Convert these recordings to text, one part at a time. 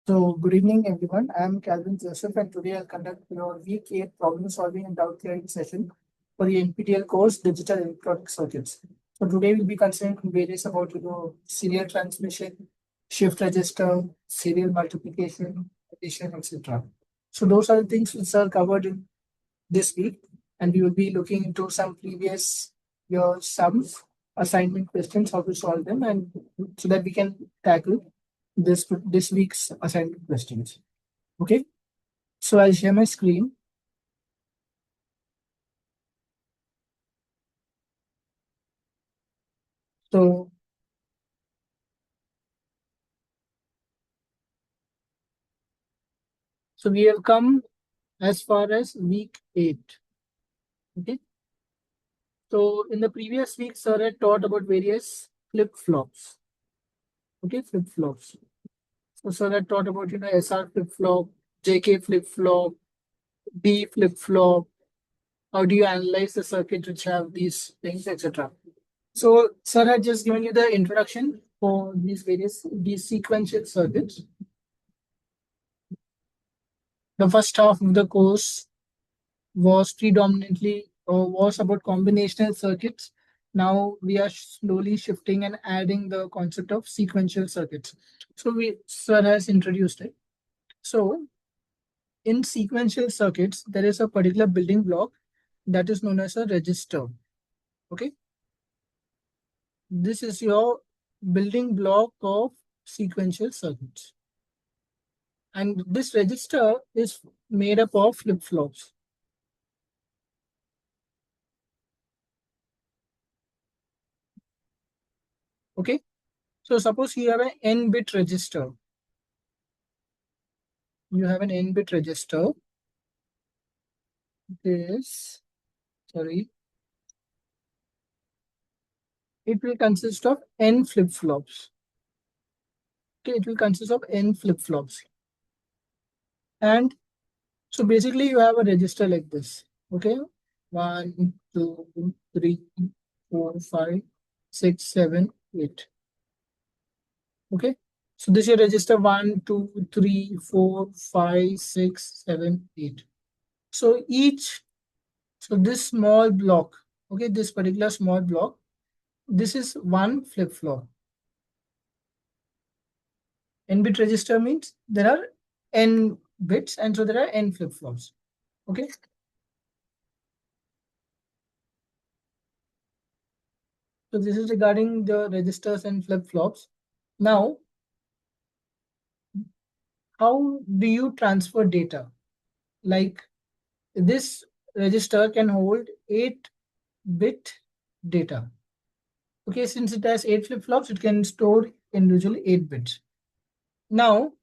So, good evening, everyone. I'm Calvin Joseph, and today I'll conduct your week 8 problem solving and doubt clearing session for the NPTEL course Digital Electronic Circuits. So, today we'll be considering various about serial transmission, shift register, serial multiplication, addition, etc. So, those are the things which are covered in this week, and we will be looking into some previous year sums, assignment questions, how to solve them, and so that we can tackle this week's assignment questions. Okay, so I'll share my screen. So we have come as far as week 8. Okay, so in the previous week, sir had taught about various flip-flops. Okay, flip-flops. So sir had taught about SR flip-flop, JK flip-flop, D flip-flop. How do you analyze the circuit which have these things, etc. So sir had just given you the introduction for these sequential circuits. The first half of the course was predominantly was about combinational circuits. Now we are slowly shifting and adding the concept of sequential circuits. So sir has introduced it. So in sequential circuits, there is a particular building block that is known as a register. Okay. This is your building block of sequential circuits. And this register is made up of flip-flops. Okay. So suppose you have an n-bit register. You have an n-bit register. This, sorry. It will consist of n flip-flops. Okay, it will consist of n flip-flops. And so basically you have a register like this. Okay. 1, 2, 3, 4, 5, 6, 7, 8. Okay. So this is your register 1, 2, 3, 4, 5, 6, 7, 8. So this small block, okay, this particular small block, this is one flip-flop. N-bit register means there are n bits, and so there are n flip-flops. Okay. So this is regarding the registers and flip-flops. Now, how do you transfer data? Like this register can hold 8-bit data. Okay, since it has 8 flip-flops, it can store individually 8 bits. Now,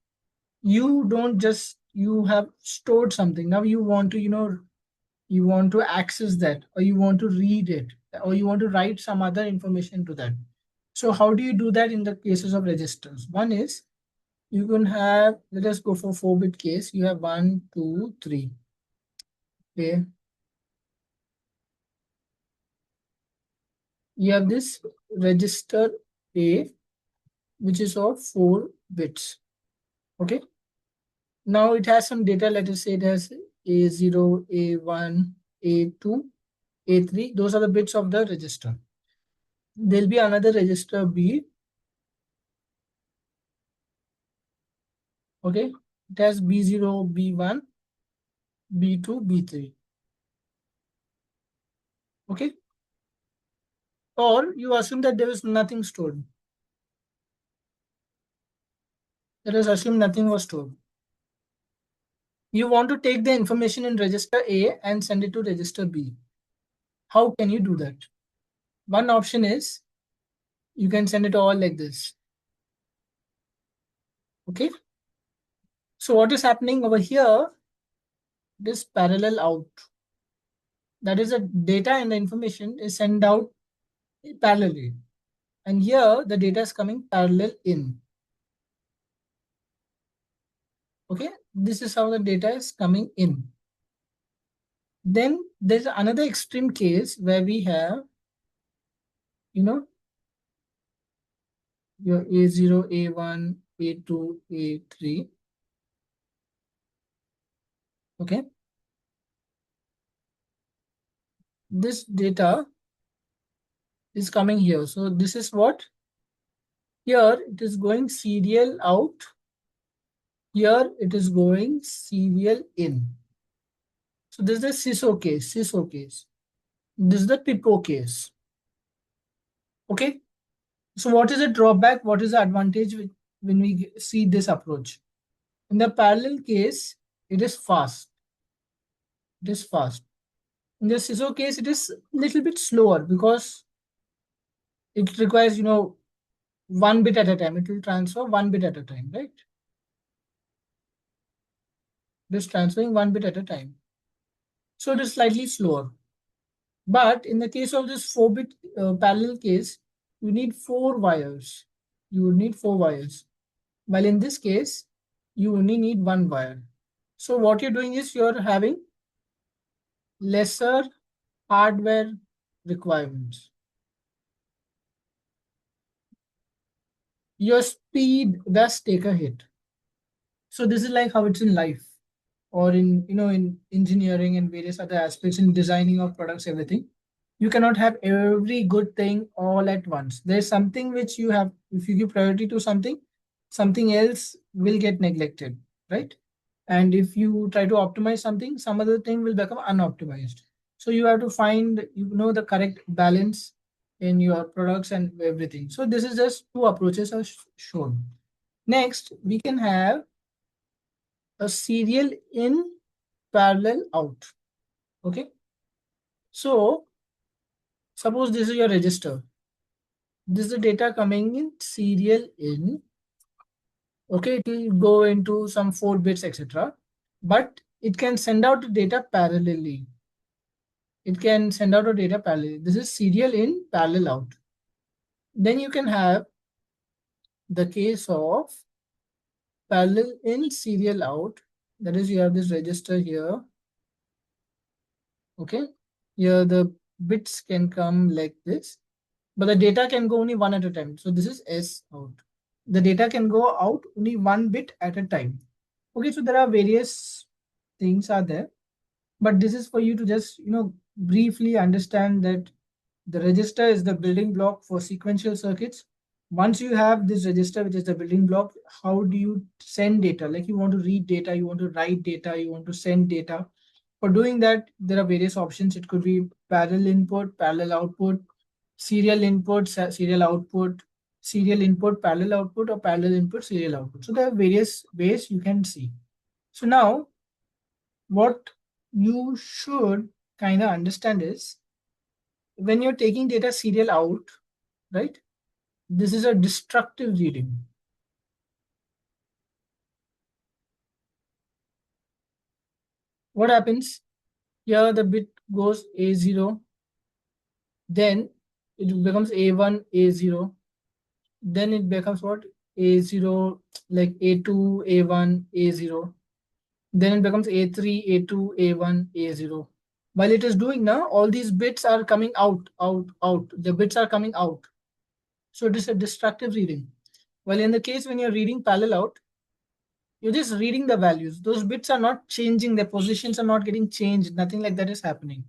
you don't just, you have stored something. Now you want to, you want to access that, or you want to read it, or you want to write some other information to that. So how do you do that in the cases of registers? One is you can have, let us go for 4-bit case. You have 1, 2, 3. Okay. You have this register A, which is of 4 bits. Okay. Now it has some data. Let us say it has A0, A1, A2, A3. Those are the bits of the register. There'll be another register B. Okay. It has B0, B1, B2, B3. Okay. Or you assume that there is nothing stored. Let us assume nothing was stored. You want to take the information in register A and send it to register B. How can you do that? One option is you can send it all like this. Okay. So what is happening over here? This parallel out. That is the data and the information is sent out parallelly. And here the data is coming parallel in. Okay. This is how the data is coming in. Then there's another extreme case where we have, your A0, A1, A2, A3. Okay. This data is coming here. So this is what? Here it is going serial out. Here it is going serial in. So this is the SISO case, SISO case. This is the PIPO case. Okay. So what is the drawback? What is the advantage when we see this approach? In the parallel case, it is fast. It is fast. In the SISO case, it is a little bit slower because it requires, one bit at a time. It will transfer one bit at a time, right? It is transferring one bit at a time. So it is slightly slower. But in the case of this 4-bit parallel case, you need 4 wires. You would need 4 wires. While in this case, you only need 1 wire. So what you're doing is you're having lesser hardware requirements. Your speed does take a hit. So this is like how it's in life, or in engineering and various other aspects in designing of products, everything. You cannot have every good thing all at once. There's something which you have, if you give priority to something, something else will get neglected, right? And if you try to optimize something, some other thing will become unoptimized. So you have to find, the correct balance in your products and everything. So this is just two approaches are shown. Next, we can have a serial in, parallel out. Okay. So suppose this is your register. This is the data coming in serial in. Okay, it will go into some 4 bits, etc. But it can send out the data parallelly. It can send out the data parallelly. This is serial in, parallel out. Then you can have the case of parallel in, serial out. That is, you have this register here. Okay, here the bits can come like this, but the data can go only one at a time. So this is S out. The data can go out only 1 bit at a time. Okay, so there are various things are there, but this is for you to just briefly understand that the register is the building block for sequential circuits. Once you have this register, which is the building block, how do you send data? Like you want to read data, you want to write data, you want to send data. For doing that, there are various options. It could be parallel input, parallel output, serial input, serial output, serial input, parallel output, or parallel input, serial output. So there are various ways you can see. So now what you should kind of understand is when you're taking data serial out, right? This is a destructive reading. What happens? Here the bit goes A0, then it becomes A1, A0, then it becomes what? A0, like A2, A1, A0. Then it becomes A3, A2, A1, A0. While it is doing now, all these bits are coming out, out, out. The bits are coming out. So it is a destructive reading. Well, in the case when you're reading parallel out, you're just reading the values. Those bits are not changing. Their positions are not getting changed. Nothing like that is happening.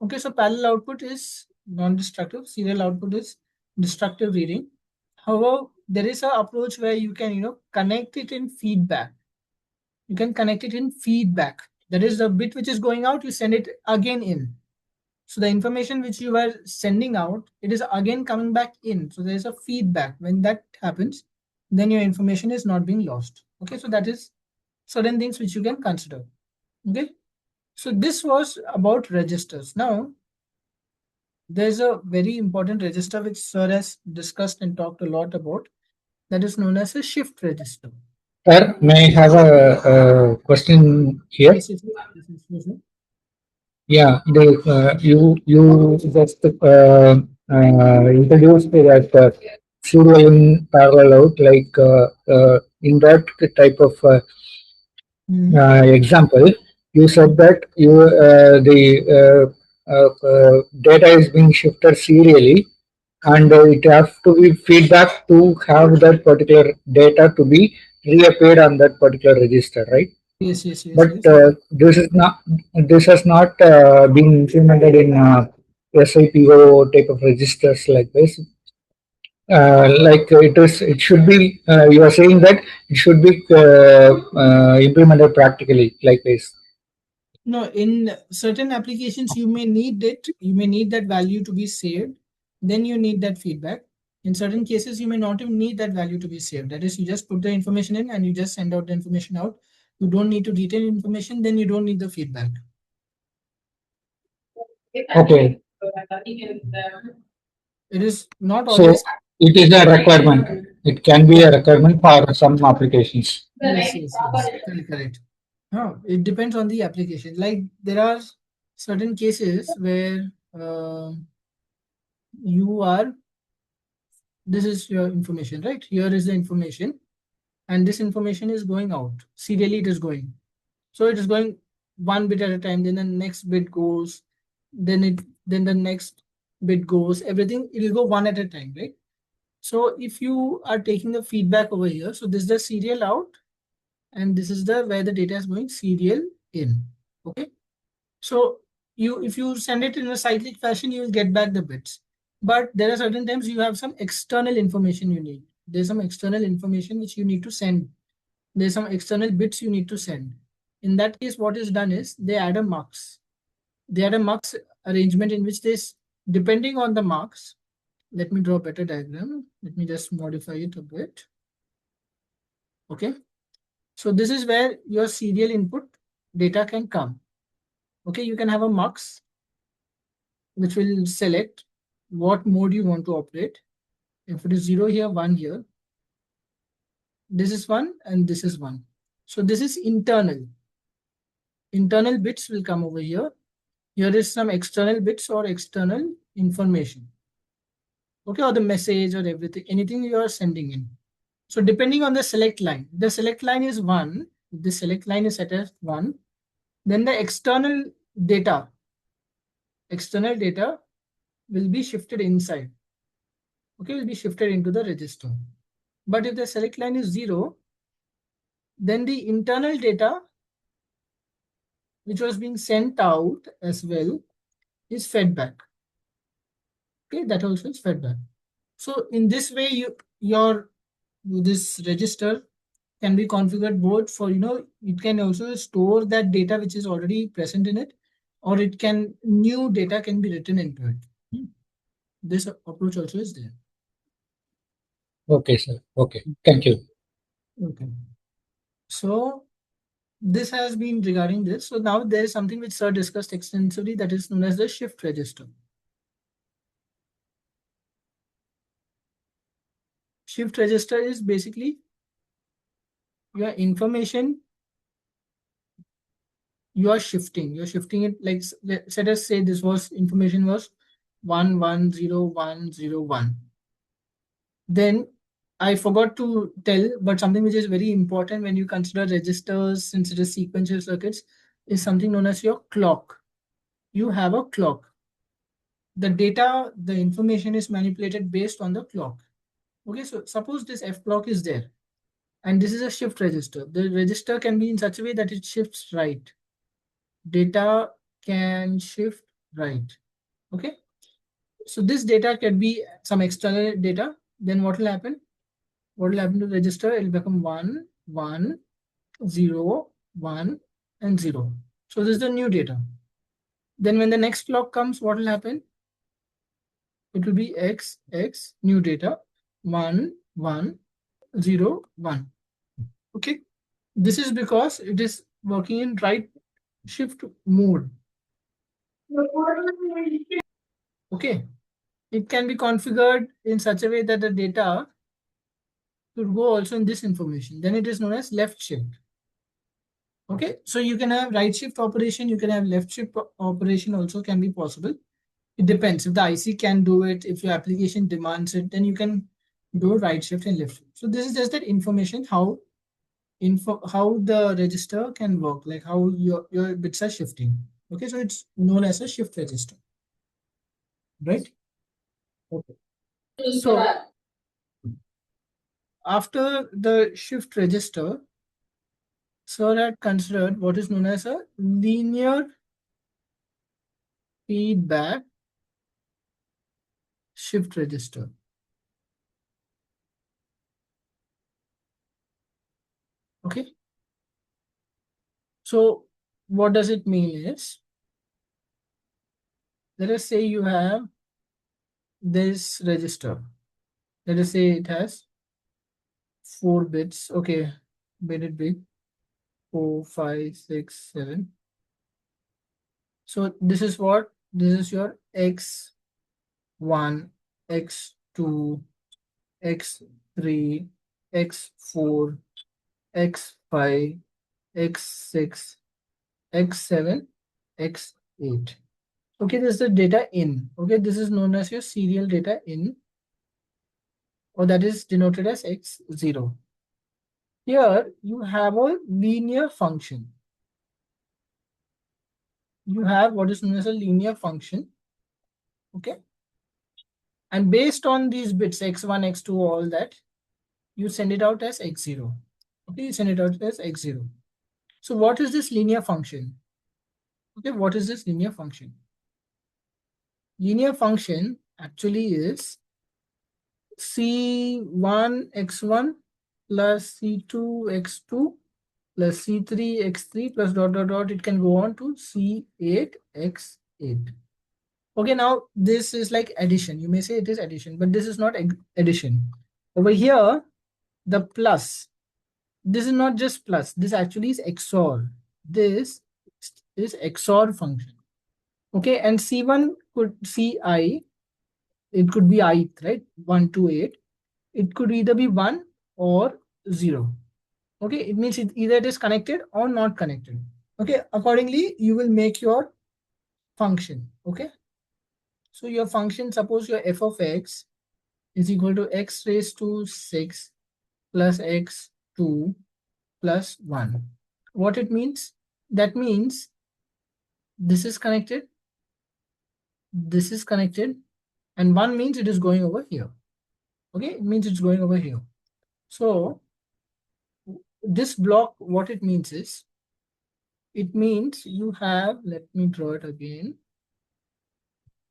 Okay, so parallel output is non-destructive. Serial output is destructive reading. However, there is an approach where you can, connect it in feedback. You can connect it in feedback. That is the bit which is going out, you send it again in. So the information which you are sending out, it is again coming back in. So there is a feedback. When that happens, then your information is not being lost. Okay, so that is certain things which you can consider. Okay, so this was about registers. Now, there's a very important register which Sir has discussed and talked a lot about. That is known as a shift register. Sir, may I have a question here? Yes, yes, yes, yes, yes, yes. Yeah, you just introduced that serial in parallel out, like in that type of example, you said that the data is being shifted serially, and it has to be feedback to have that particular data to be reappeared on that particular register, right? Yes, yes, yes, But yes. this has not been implemented in SIPO type of registers like this. Like it should be. You are saying that it should be implemented practically like this. No, in certain applications, you may need it. You may need that value to be saved. Then you need that feedback. In certain cases, you may not even need that value to be saved. That is, you just put the information in and you just send out the information out. You don't need to retain information. Then you don't need the feedback. Okay. It is not So always. it is a requirement. It can be a requirement for some applications. Yes, yes, yes. Correct, correct. No, it depends on the application. Like there are certain cases where you are, this is your information, right? Here is the information, and this information is going out. Serially, it is going. So it is going one bit at a time, then the next bit goes, then the next bit goes, everything, it will go one at a time, right? So if you are taking the feedback over here, so this is the serial out, and this is the where the data is going serial in. Okay. So you if you send it in a cyclic fashion, you will get back the bits. But there are certain times you have some external information you need. There's some external information which you need to send. There's some external bits you need to send. In that case, what is done is they add a mux. They add a mux arrangement in which this, depending on the mux, let me draw a better diagram. Let me just modify it a bit. Okay. So this is where your serial input data can come. Okay, you can have a mux which will select what mode you want to operate. If it is 0 here, 1 here, this is 1 and this is 1. So this is internal. Internal bits will come over here. Here is some external bits or external information. Okay, or the message or everything, anything you are sending in. So depending on the select line is 1, the select line is set as 1, then the external data will be shifted inside. Okay, will be shifted into the register. But if the select line is 0, then the internal data which was being sent out as well is fed back. Okay, that also is fed back. So in this way, your this register can be configured both for, it can also store that data which is already present in it, or it can, new data can be written into it. This approach also is there. Okay, sir. Okay. Thank you. Okay. So this has been regarding this. So now there is something which Sir discussed extensively, that is known as the shift register. Shift register is basically your information you are shifting. You're shifting it, like let us say this was information was 110101. Then I forgot to tell, but something which is very important when you consider registers, since it is sequential circuits, is something known as your clock. You have a clock. The data, the information is manipulated based on the clock. Okay, so suppose this F clock is there, and this is a shift register. The register can be in such a way that it shifts right. Data can shift right. Okay, so this data can be some external data. Then what will happen? What will happen to the register? It will become 1, 1, 0, 1, and 0. So this is the new data. Then when the next clock comes, what will happen? It will be X, X, new data, 1, 1, 0, 1. Okay. This is because it is working in right shift mode. Okay. It can be configured in such a way that the data could go also in this information. Then it is known as left shift. Okay. So you can have right shift operation, you can have left shift operation also can be possible. It depends. If the IC can do it, if your application demands it, then you can do right shift and left shift. So this is just that information how the register can work, like how your bits are shifting. Okay, so it's known as a shift register, right? Okay. So after the shift register, Sir had considered what is known as a linear feedback shift register. Okay. So what does it mean is, let us say you have this register. Let us say it has 4 bits. Okay, made it big. 4, 5, 6, 7. So this is what? This is your X1, X2, X3, X4, X5, X6, X7, X8. Okay, this is the data in. Okay, this is known as your serial data in, or that is denoted as X0. Here you have a linear function. You have what is known as a linear function. Okay. And based on these bits, X1, X2, all that, you send it out as X0. Okay, you send it out as X0. So what is this linear function? Okay, what is this linear function? Linear function actually is C1 X1 plus C2 X2 plus C3 X3 plus dot dot dot. It can go on to C8 X8. Okay, now this is like addition. You may say it is addition, but this is not addition. Over here, the plus, this is not just plus, this actually is XOR. This is XOR function. Okay, and C1 could CI, it could be ith, right? 1 to 8. It could either be 1 or 0. Okay, it means either it is connected or not connected. Okay, accordingly, you will make your function. Okay, so your function, suppose your f of x is equal to x raised to 6 plus x2 plus 1. What it means? That means this is connected, this is connected, and 1 means it is going over here. Okay, it means it's going over here. So this block, what it means is, it means you have, let me draw it again.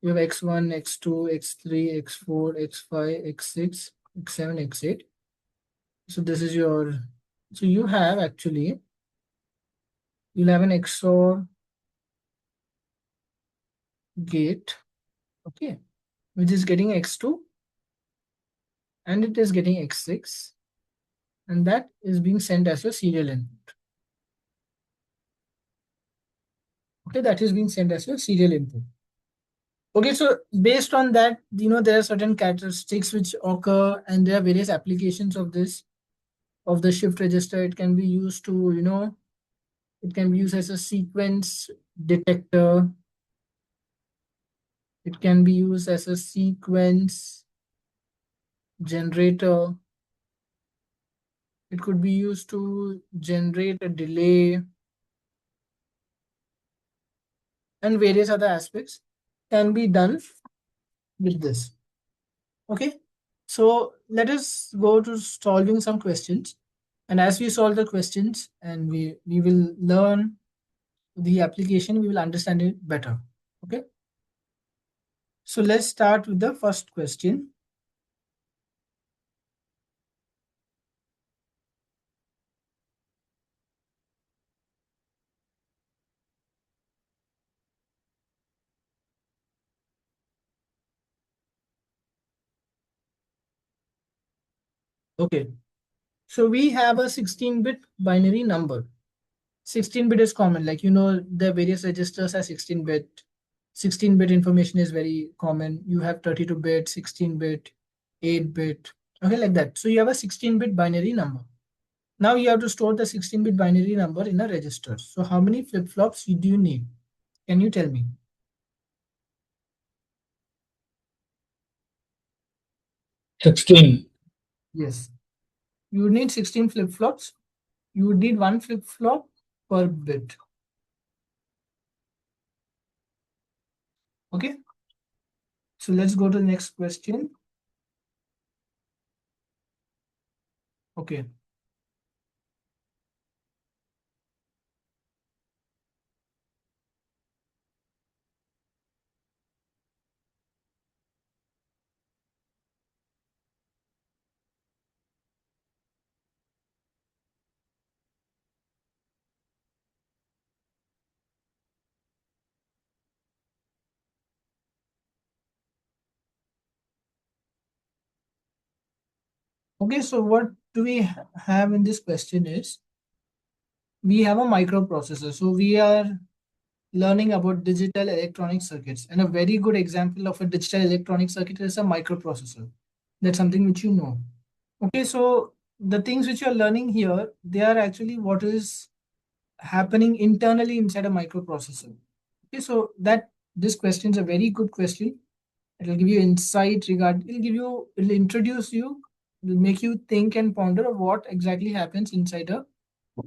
You have x1, x2, x3, x4, x5, x6, x7, x8. So this is your, so you have actually, you'll have an XOR gate, okay, which is getting x2 and it is getting x6, and that is being sent as your serial input. Okay, that is being sent as your serial input. Okay, so based on that, there are certain characteristics which occur, and there are various applications of this, of the shift register. It can be used to, it can be used as a sequence detector. It can be used as a sequence generator. It could be used to generate a delay, and various other aspects can be done with this. Okay, so let us go to solving some questions. And as we solve the questions and we will learn the application, we will understand it better. Okay, so let's start with the first question. Okay, so we have a 16-bit binary number. 16-bit is common, like the various registers are 16-bit. 16-bit information is very common. You have 32-bit, 16-bit, 8-bit, okay, like that. So you have a 16-bit binary number. Now you have to store the 16-bit binary number in a register. So how many flip-flops do you need? Can you tell me? 16. Yes. You need 16 flip-flops. You would need 1 flip-flop per bit. Okay. So let's go to the next question. Okay. Okay, so what do we have in this question is we have a microprocessor. So we are learning about digital electronic circuits, and a very good example of a digital electronic circuit is a microprocessor. That's something which you know. Okay, so the things which you are learning here, they are actually what is happening internally inside a microprocessor. Okay, so that this question is a very good question. It will give you insight regard. It'll introduce you, will make you think and ponder of what exactly happens inside a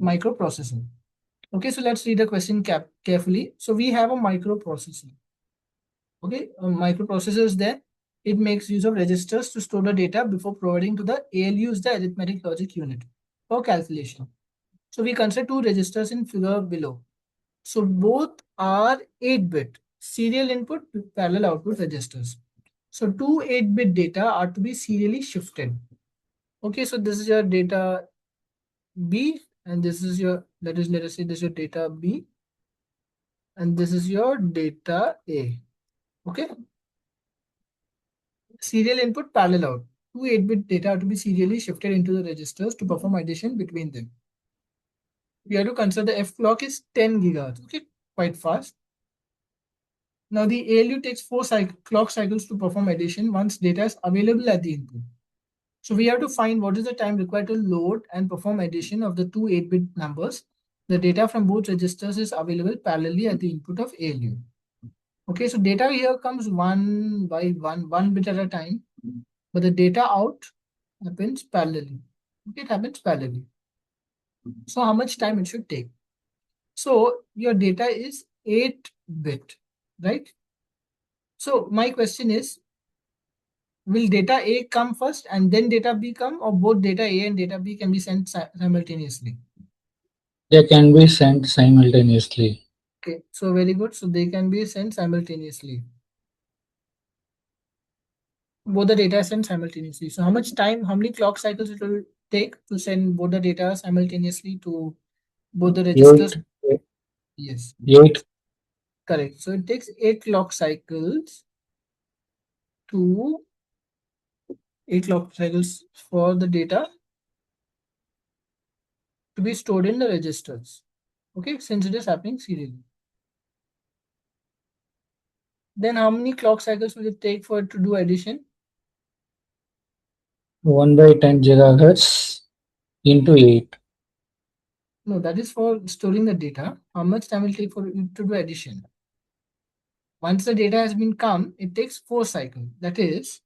microprocessor. Okay, so let's read the question carefully. So we have a microprocessor. Okay, a microprocessor is there. It makes use of registers to store the data before providing to the ALU, is the arithmetic logic unit for calculation. So we consider two registers in figure below. So both are 8-bit serial input parallel output registers. So two 8-bit data are to be serially shifted. Okay, so this is your data B, and this is your, let us say this is your data B, and this is your data A. Okay, serial input parallel out. Two 8-bit data are to be serially shifted into the registers to perform addition between them. We have to consider the F clock is 10 gigahertz. Okay, quite fast. Now the ALU takes 4 clock cycles to perform addition once data is available at the input. So we have to find what is the time required to load and perform addition of the two 8-bit numbers. The data from both registers is available parallelly at the input of ALU. Okay, so data here comes one by one bit at a time, but the data out happens parallelly. Okay, it happens parallelly. So how much time it should take? So your data is 8-bit, right? So my question is, will data A come first and then data B come, or both data A and data B can be sent simultaneously? They can be sent simultaneously. Okay, so very good. So they can be sent simultaneously. Both the data are sent simultaneously. So how much time, how many clock cycles it will take to send both the data simultaneously to both the registers? 8, Yes, 8. correct. So it takes 8 to 8 clock cycles for the data to be stored in the registers. Okay, since it is happening serially. Then how many clock cycles will it take for it to do addition? 1 by 10 gigahertz into 8. No, that is for storing the data. How much time will it take for it to do addition? Once the data has been come, it takes 4 cycles. That is,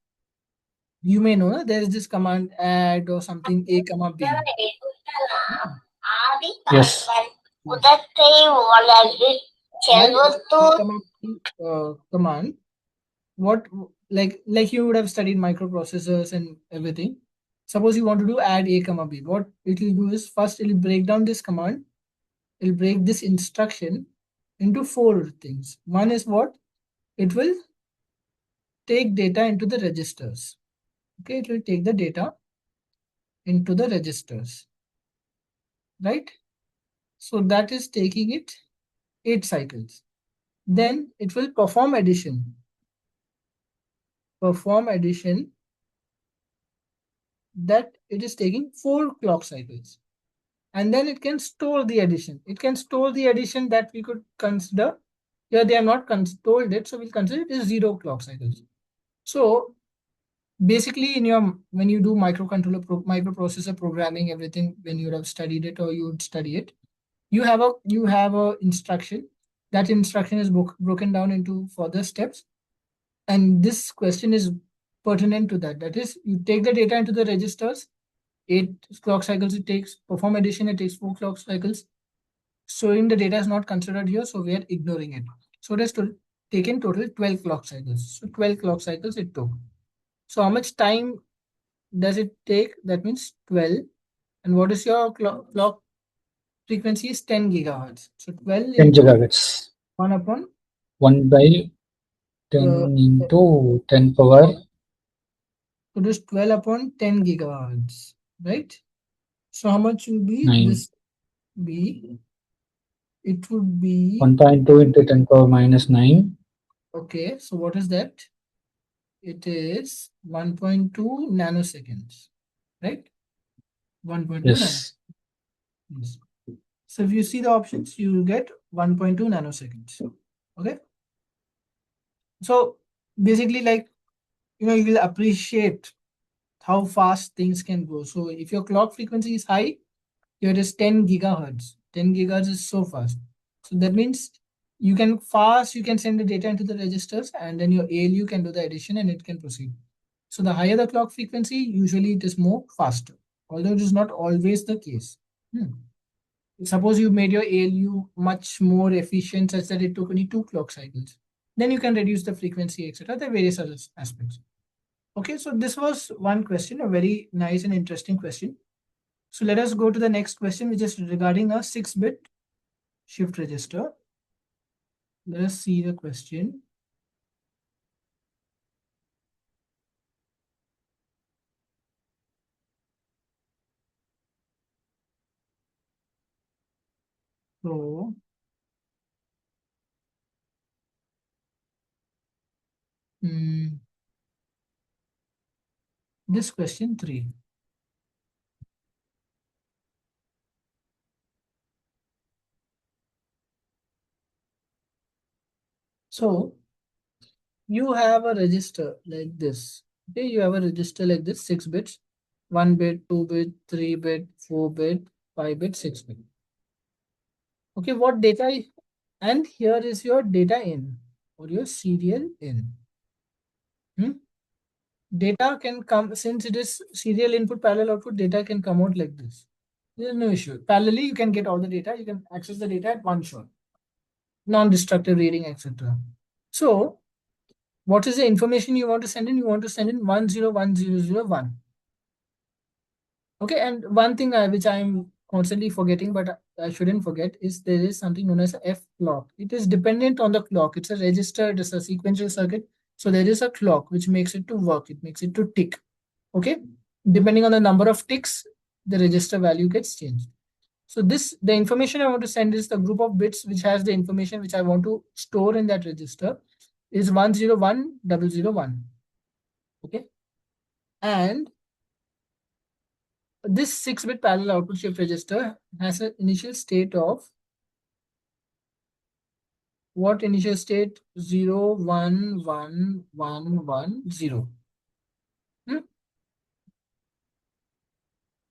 you may know there is this command add or something A comma B. Yes. Yes. Add A comma B command. What, like you would have studied microprocessors and everything. Suppose you want to do add A comma B. What it will do is first it will break down this command. It will break this instruction into 4 things. One is what? It will take data into the registers. Okay, it will take the data into the registers, right? So that is taking it 8 cycles. Then it will perform addition. Perform addition that it is taking 4 clock cycles. And then it can store the addition. It can store the addition that we could consider. Here they are not stored it, so we'll consider it as 0 clock cycles. So basically, in your when you do microprocessor programming, everything, when you would have studied it or you would study it, you have a instruction. That instruction is broken down into further steps, and this question is pertinent to that. That is, you take the data into the registers. 8 clock cycles it takes. Perform addition, it takes 4 clock cycles. Storing the data is not considered here, so we are ignoring it. So it has taken total 12 clock cycles. So 12 clock cycles it took. So how much time does it take? That means 12. And what is your clock frequency? Is 10 gigahertz. So 12 10 into gigahertz. 1 upon 1 by 10 uh, into 10 power. so it is 12 upon 10 gigahertz, right? So how much will be 9. this be? It would be 1.2 into 10 power minus 9. okay. So what is that? It is 1.2 nanoseconds. right? 1.2 Yes. nanoseconds. So if you see the options, you will get 1.2 nanoseconds. Okay. So basically, like, you will appreciate how fast things can go. So if your clock frequency is high, here is 10 gigahertz. 10 gigahertz is so fast. So that means you can send the data into the registers, and then your ALU can do the addition and it can proceed. So the higher the clock frequency, usually it is more faster, although it is not always the case. Hmm. Suppose you made your ALU much more efficient such that it took only 2 clock cycles. Then you can reduce the frequency, etc. There are various other aspects. Okay, so this was one question, a very nice and interesting question. So let us go to the next question, which is regarding a 6-bit shift register. Let us see the question. So, this question 3. So, you have a register like this. Okay, you have a register like this, 6 bits, 1 bit, 2 bit, 3 bit, 4 bit, 5 bit, 6 bit. Okay, what data? And here is your data in or your serial in. Data can come, since it is serial input, parallel output, data can come out like this. There's no issue. Parallelly, you can get all the data. You can access the data at one shot. Non-destructive reading, etc. So, what is the information you want to send in? You want to send in 101001. Okay, and one thing which I'm constantly forgetting, but I shouldn't forget, is there is something known as a F clock. It is dependent on the clock. It's a register, it is a sequential circuit. So there is a clock which makes it to work. It makes it to tick. Okay, depending on the number of ticks, the register value gets changed. So the information I want to send is the group of bits which has the information which I want to store in that register is 101001. Okay, and this 6-bit parallel output shift register has an initial state of what? Initial state 011110.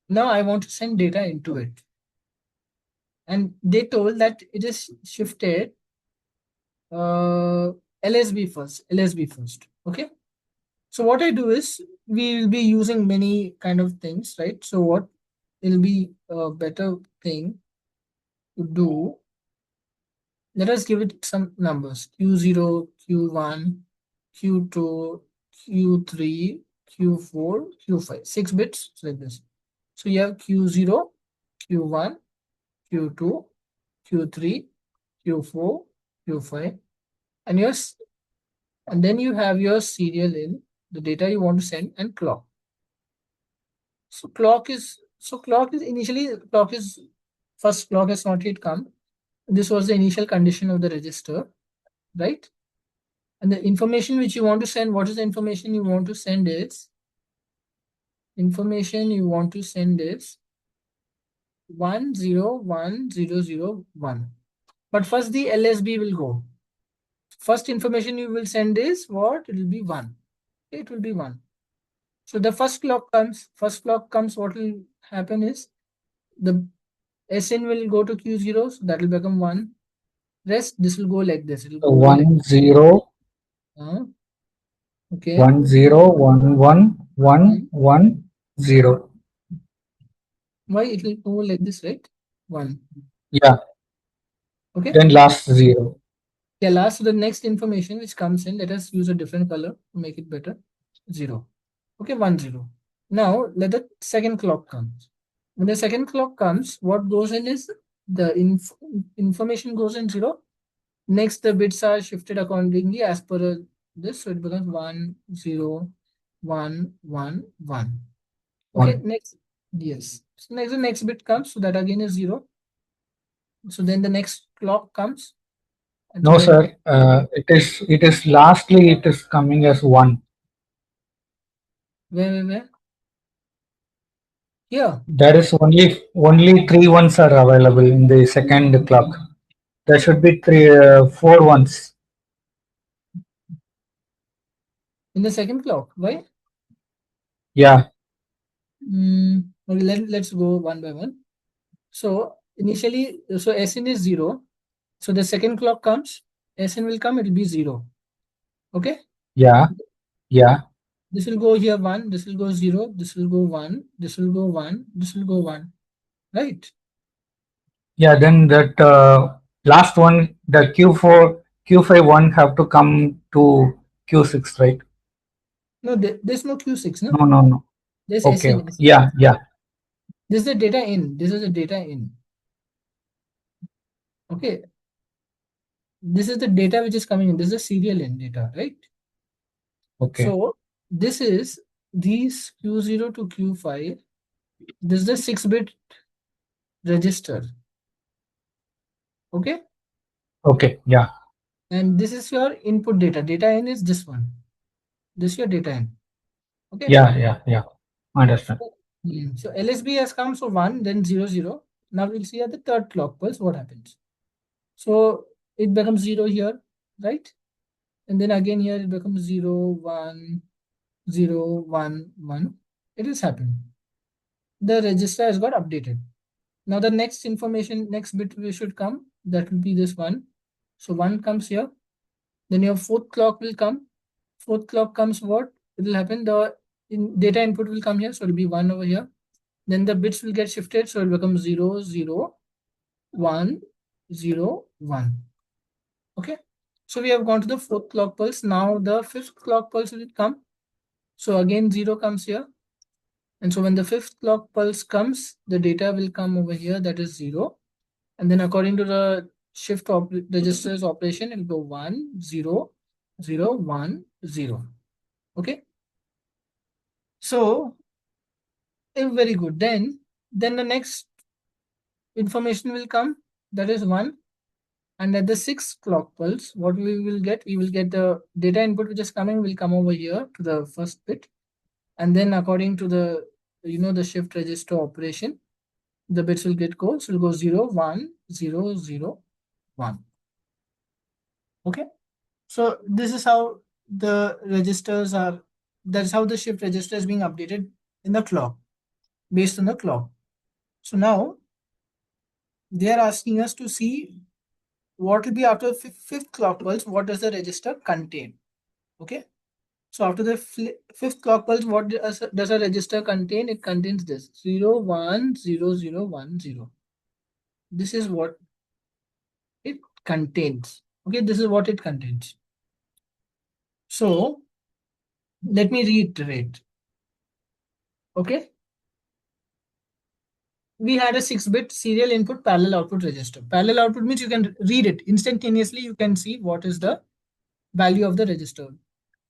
Now I want to send data into it, and they told that it is shifted LSB first. LSB first. Okay. So what I do is we will be using many kind of things, right? So what will be a better thing to do? Let us give it some numbers: Q0, Q1, Q2, Q3, Q4, Q5. 6 bits like this. So you have Q0, Q1, Q2, Q3, Q4, Q5, and yours, and then you have your serial in, the data you want to send, and clock. So clock is initially, clock is first clock has not yet come. This was the initial condition of the register, right? And the information which you want to send, what is the information you want to send is, information you want to send is 101001. But first the LSB will go. First information you will send is what? It will be 1. It will be 1. So the first clock comes, what will happen is the SN will go to Q0, so that will become 1. Rest, this will go like this. It will go like 10 okay. 10111110. Why it will go like this, right? 1. Yeah. Okay. Then last 0. Yeah, last, the next information which comes in, let us use a different color to make it better. 0. Okay, 10. Now let the second clock comes. When the second clock comes, what goes in is the information goes in 0. Next, the bits are shifted accordingly as per this, so it becomes 101111. Okay, 1. next, yes. So next, the next bit comes, so that again is 0. So then the next clock comes, and so No, then sir. It is lastly it is coming as 1. where? Here, There is only three ones are available in the second clock. There should be four ones. in the second clock. Why? Yeah, Okay, let's go one by one. So initially, so Sn is 0. So the second clock comes, Sn will come, it will be 0. Okay. yeah, yeah, This will go here 1, this will go 0, this will go 1, this will go 1, this will go 1. Right? yeah. Then that last one, the Q4, Q5 one have to come to Q6, right? No, there's no Q6, no? No, no, no. There's Okay, Sn. okay. Yeah, yeah. This is the data in. This is the data in. Okay. This is the data which is coming in. This is the serial in data, right? Okay, So this is these Q0 to Q5. This is the 6-bit register. Okay. okay. Yeah, And this is your input data. Data in is this one. This is your data in. Okay. yeah, yeah, yeah. Understand. So LSB has come, so 1, then 0, 0. Now we'll see at the third clock pulse what happens. So it becomes 0 here, right? And then again here it becomes 0, 1, 0, 1, 1. It is happening. The register has got updated. Now the next information, next bit we should come. That will be this one. So 1 comes here. Then your fourth clock will come. Fourth clock comes what? It will happen. The data input will come here. So it will be 1 over here. Then the bits will get shifted. So it will become 0, 0, 1, 0, 1. Okay. So we have gone to the fourth clock pulse. Now the fifth clock pulse will come. So again 0 comes here. And so when the fifth clock pulse comes, the data will come over here. That is 0. And then according to the registers operation, it will go 1, 0, 0, 1, 0. Okay. So very good. Then the next information will come. That is 1. And at the sixth clock pulse, what we will get? We will get the data input which is coming will come over here to the first bit. And then according to the, the shift register operation, the bits will get go. So it will go 0, 1, 0, 0, 1. Okay. So this is how the registers are, that's how the shift register is being updated in the clock, based on the clock. So now they are asking us to see what will be after fifth clock pulse, what does the register contain? Okay. So after the fifth clock pulse, what does a register contain? It contains this 0, 1, 0, 0, 1, 0. This is what it contains. Okay, this is what it contains. So let me reiterate. Okay. We had a 6-bit serial input parallel output register. Parallel output means you can read it instantaneously. You can see what is the value of the register.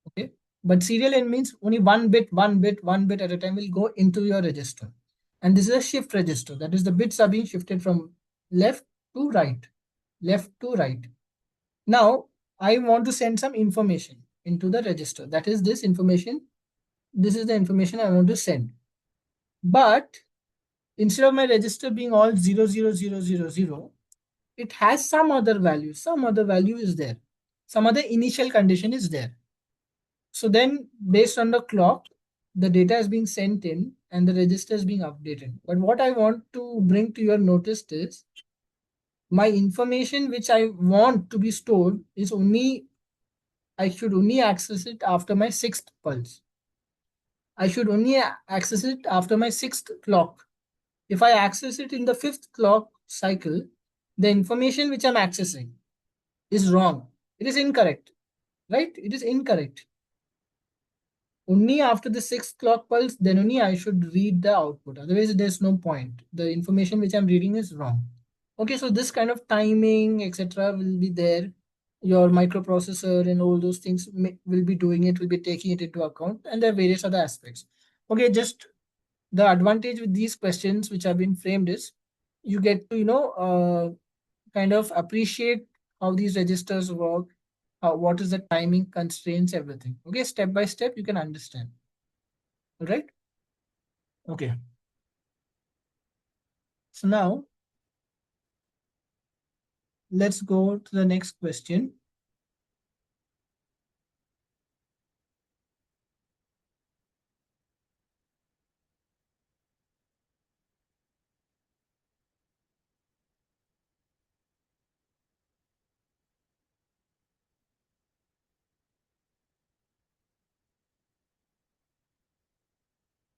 Okay. But serial in means only one bit at a time will go into your register. And this is a shift register. That is the bits are being shifted from left to right. Left to right. Now, I want to send some information into the register. That is this information. This is the information I want to send. But instead of my register being all 0, 0, 0, 0, 0, it has some other value. Some other value is there. Some other initial condition is there. So then, based on the clock, the data is being sent in and the register is being updated. But what I want to bring to your notice is my information which I want to be stored is only, I should only access it after my sixth pulse. I should only access it after my sixth clock. If I access it in the fifth clock cycle, the information which I'm accessing is wrong. It is incorrect, right? It is incorrect. Only after the sixth clock pulse, then only I should read the output. Otherwise, there's no point. The information which I'm reading is wrong. Okay, so this kind of timing, etc., will be there. Your microprocessor and all those things will be doing it, will be taking it into account, and there are various other aspects. Okay, just the advantage with these questions which have been framed is you get to, kind of appreciate how these registers work, what is the timing constraints, everything. Okay, step by step, you can understand. All right. Okay. So now let's go to the next question.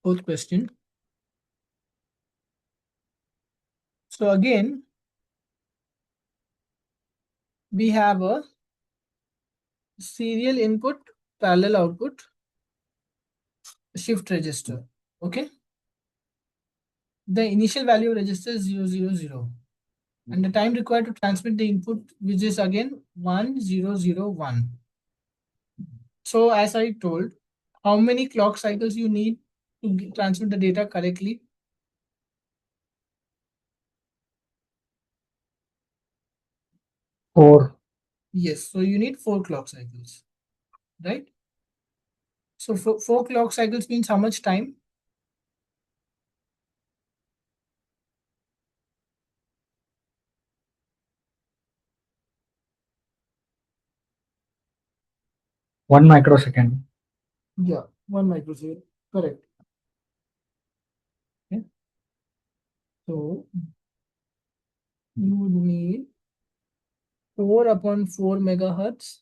Fourth question. So again, we have a serial input, parallel output, shift register. Okay. The initial value of register is 000, and the time required to transmit the input, which is again 1001. So as I told, how many clock cycles you need to transmit the data correctly? 4. Yes, so you need 4 clock cycles, right? So four clock cycles means how much time? 1 microsecond. Yeah, 1 microsecond. Correct. Okay. So you would need 4 upon 4 megahertz.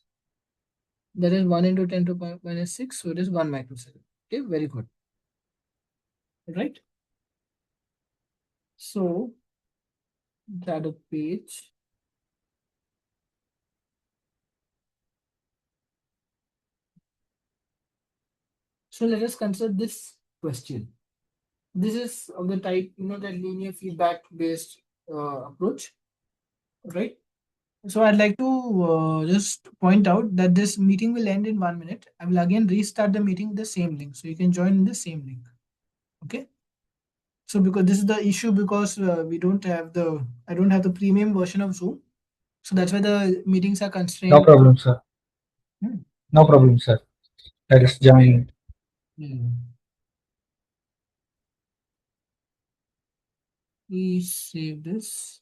That is 1 into 10 to the power minus 6. So it is 1 microsecond. Okay, very good. Right? So that a page. So let us consider this question. This is of the type, that linear feedback based approach, right? So I'd like to just point out that this meeting will end in 1 minute. I will again restart the meeting with the same link. So you can join in the same link. Okay. So because this is the issue, because I don't have the premium version of Zoom. So that's why the meetings are No constrained. problem, sir. Hmm. No problem, sir. Let us join. Hmm. Please save this.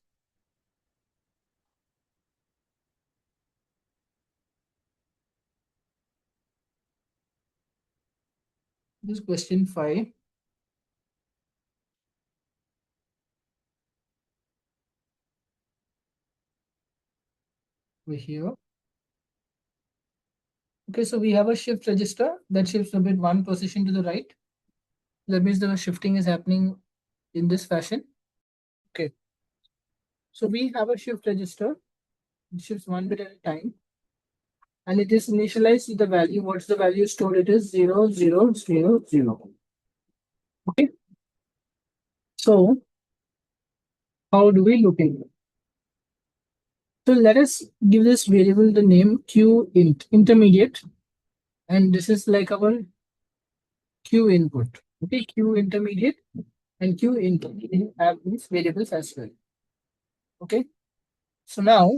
This is question 5. Over here. Okay, so we have a shift register that shifts a bit one position to the right. That means the shifting is happening in this fashion. Okay. So we have a shift register. It shifts one bit at a time. And it is initialized with the value. What's the value stored? It is 0, 0, 0, 0. Okay. So how do we look into it? So let us give this variable the name q intermediate. And this is like our q input. Okay, q intermediate and q intermediate have these variables as well. Okay. So now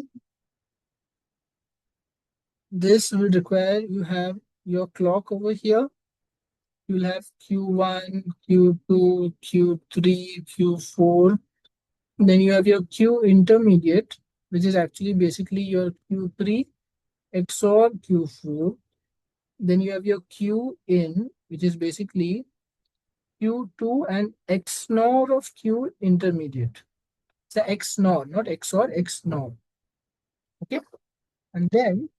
this will require you have your clock over here. You'll have Q1, Q2, Q3, Q4. Then you have your Q intermediate, which is actually basically your Q3 XOR Q4. Then you have your Q in, which is basically Q2 and XNOR of Q intermediate. It's a XNOR, not XOR, XNOR. Okay. And then,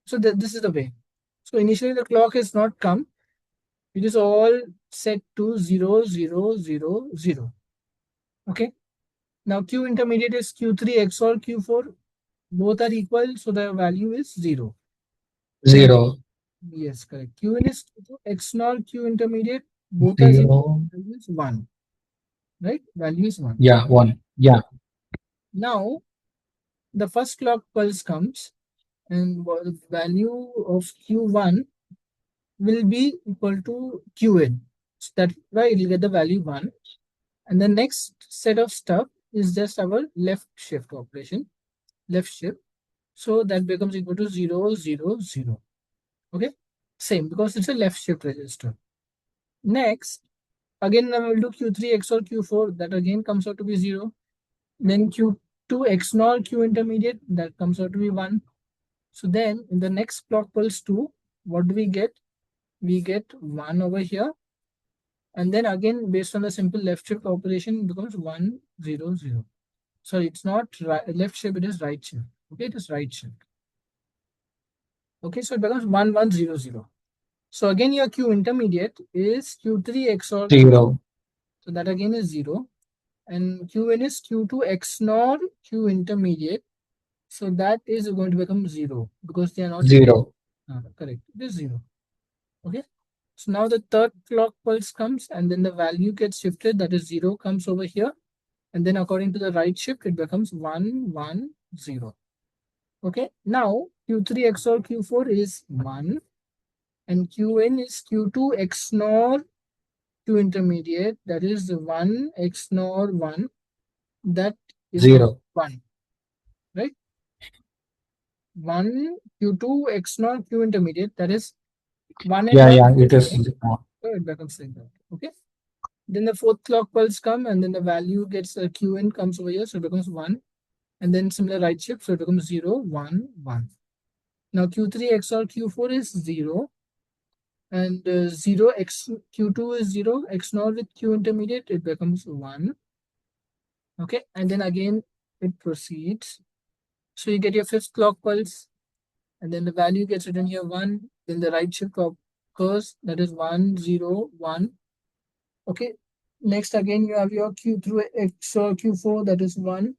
so this is the way. So initially the clock has not come. It is all set to 0, 0, 0, 0. Okay. Now Q intermediate is Q3 XOR Q4. Both are equal, so the value is 0. 0. Yes, correct. Q in is XNOR Q intermediate. Both are 0. 0. Value is 1. Right? Value is 1. Yeah, 1. Yeah. Now the first clock pulse comes, and the value of Q1 will be equal to Qn. So that's why it will get the value 1. And the next set of stuff is just our left shift operation, left shift. So that becomes equal to 0, 0, 0. Okay. Same, because it's a left shift register. Next, Again, now we'll do Q3 XOR Q4. That again comes out to be 0. Then Q2 XNOR Q intermediate. That comes out to be 1. So then in the next clock pulse 2, what do we get? We get 1 over here. And then again, based on the simple left shift operation, it becomes 1, 0, 0. Sorry, it's not left shift, it is right shift. Okay, it is right shift. Okay, so it becomes 1, 1, 0, 0. So again, your Q intermediate is Q3 XOR Q. 0. So that again is 0. And Qn is Q2 XNOR Q intermediate. So that is going to become 0 because they are not 0. correct. It is 0. Okay. So now the third clock pulse comes and then the value gets shifted. That is 0 comes over here. And then according to the right shift, it becomes 1, 1, 0. Okay. Now Q3 XOR Q4 is 1. And Qn is Q2 XNOR Q intermediate. That is 1 XNOR 1. That is 0. 1. Right? 1 Q2 XNOR Q intermediate. That is 1 and Yeah, 1. yeah, it is. So it becomes like that. Okay. Then the fourth clock pulse come and then the value gets Qn comes over here. So it becomes 1. And then similar right shift. So it becomes 0, 1, 1. Now Q3 XOR Q4 is 0. And 0 X Q2 is 0. XNOR with Q intermediate. It becomes 1. Okay. And then again it proceeds. So you get your fifth clock pulse. And then the value gets written here 1. Then the right shift occurs. That is 1, 0, 1. Okay. Next, again, you have your Q through XOR Q4, that is 1.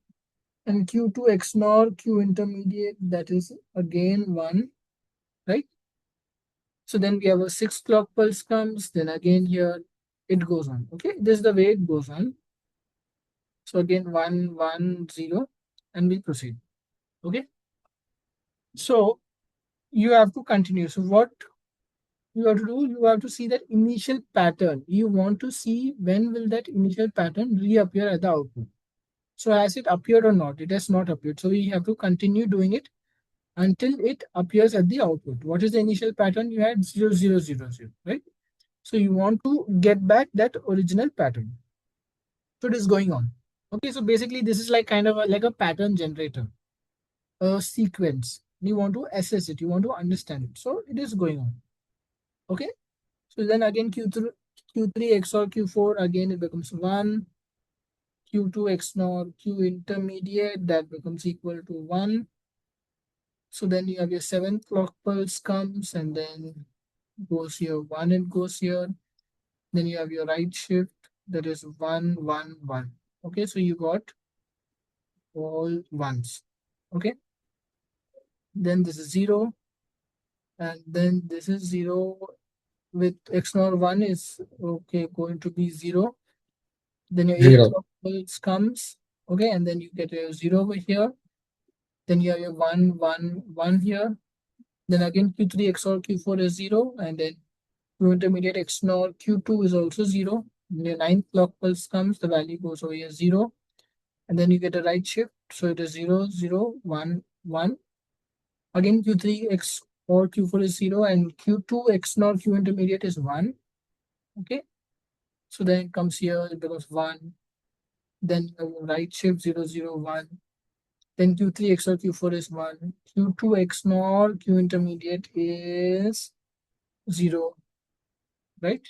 And Q2 XNOR Q intermediate, that is again 1. Right? So then we have a 6 clock pulse comes. Then again here, it goes on. Okay. This is the way it goes on. So again, 1, 1, 0. And we proceed. Okay. So you have to continue. So what you have to do, you have to see that initial pattern. You want to see when will that initial pattern reappear at the output. So has it appeared or not? It has not appeared. So we have to continue doing it until it appears at the output. What is the initial pattern? You had 0, 0, 0, 0, right? So you want to get back that original pattern. So it is going on. Okay, so basically this is like kind of like a pattern generator, a sequence. You want to assess it. You want to understand it. So it is going on. Okay. So then again Q3 XOR Q4, again it becomes 1. Q2 XNOR Q intermediate, that becomes equal to 1. So then you have your 7th clock pulse comes and then goes here 1 and goes here. Then you have your right shift, that is 1, 1, 1. Okay, so you got all ones. Okay. Then this is 0. And then this is 0 with XNOR 1 is okay going to be 0. Then your 8th 0. clock pulse comes. Okay, and then you get a 0 over here. Then you have your 1, 1, 1 here. Then again Q3 XOR Q4 is 0. And then Q intermediate XNOR Q2 is also 0. Then your 9th clock pulse comes, the value goes over here 0. And then you get a right shift. So it is 0, 0, 1, 1. Again Q3 XOR Q4 is 0. And Q2 XNOR Q intermediate is 1. Okay. So then it comes here, it becomes 1. Then right shift 0, 0, 1. Then Q3 XOR Q4 is 1. Q2 XNOR Q intermediate is 0, right?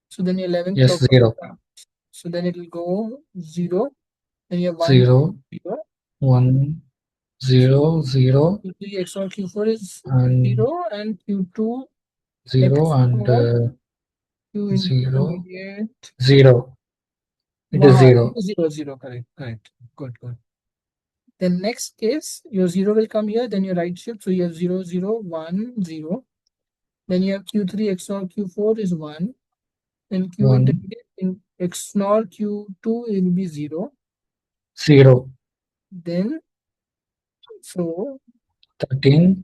So then your 11th Yes, clock. 0. So then it will go 0. Then you have 1, 0, 0. 1, 0, 0, Q3 XOR Q4 is and 0. And Q2 0, and XOR Q 0, intermediate. 0. It is Wow, 0. 0, 0. Correct, correct. Good, good. Then next case, your 0 will come here. Then your right shift. So you have 0, 0, 1, 0. Then you have Q3 XOR Q4 is 1. Then Q 1, intermediate in XNOR Q2 will be 0. 0, Then, so 13,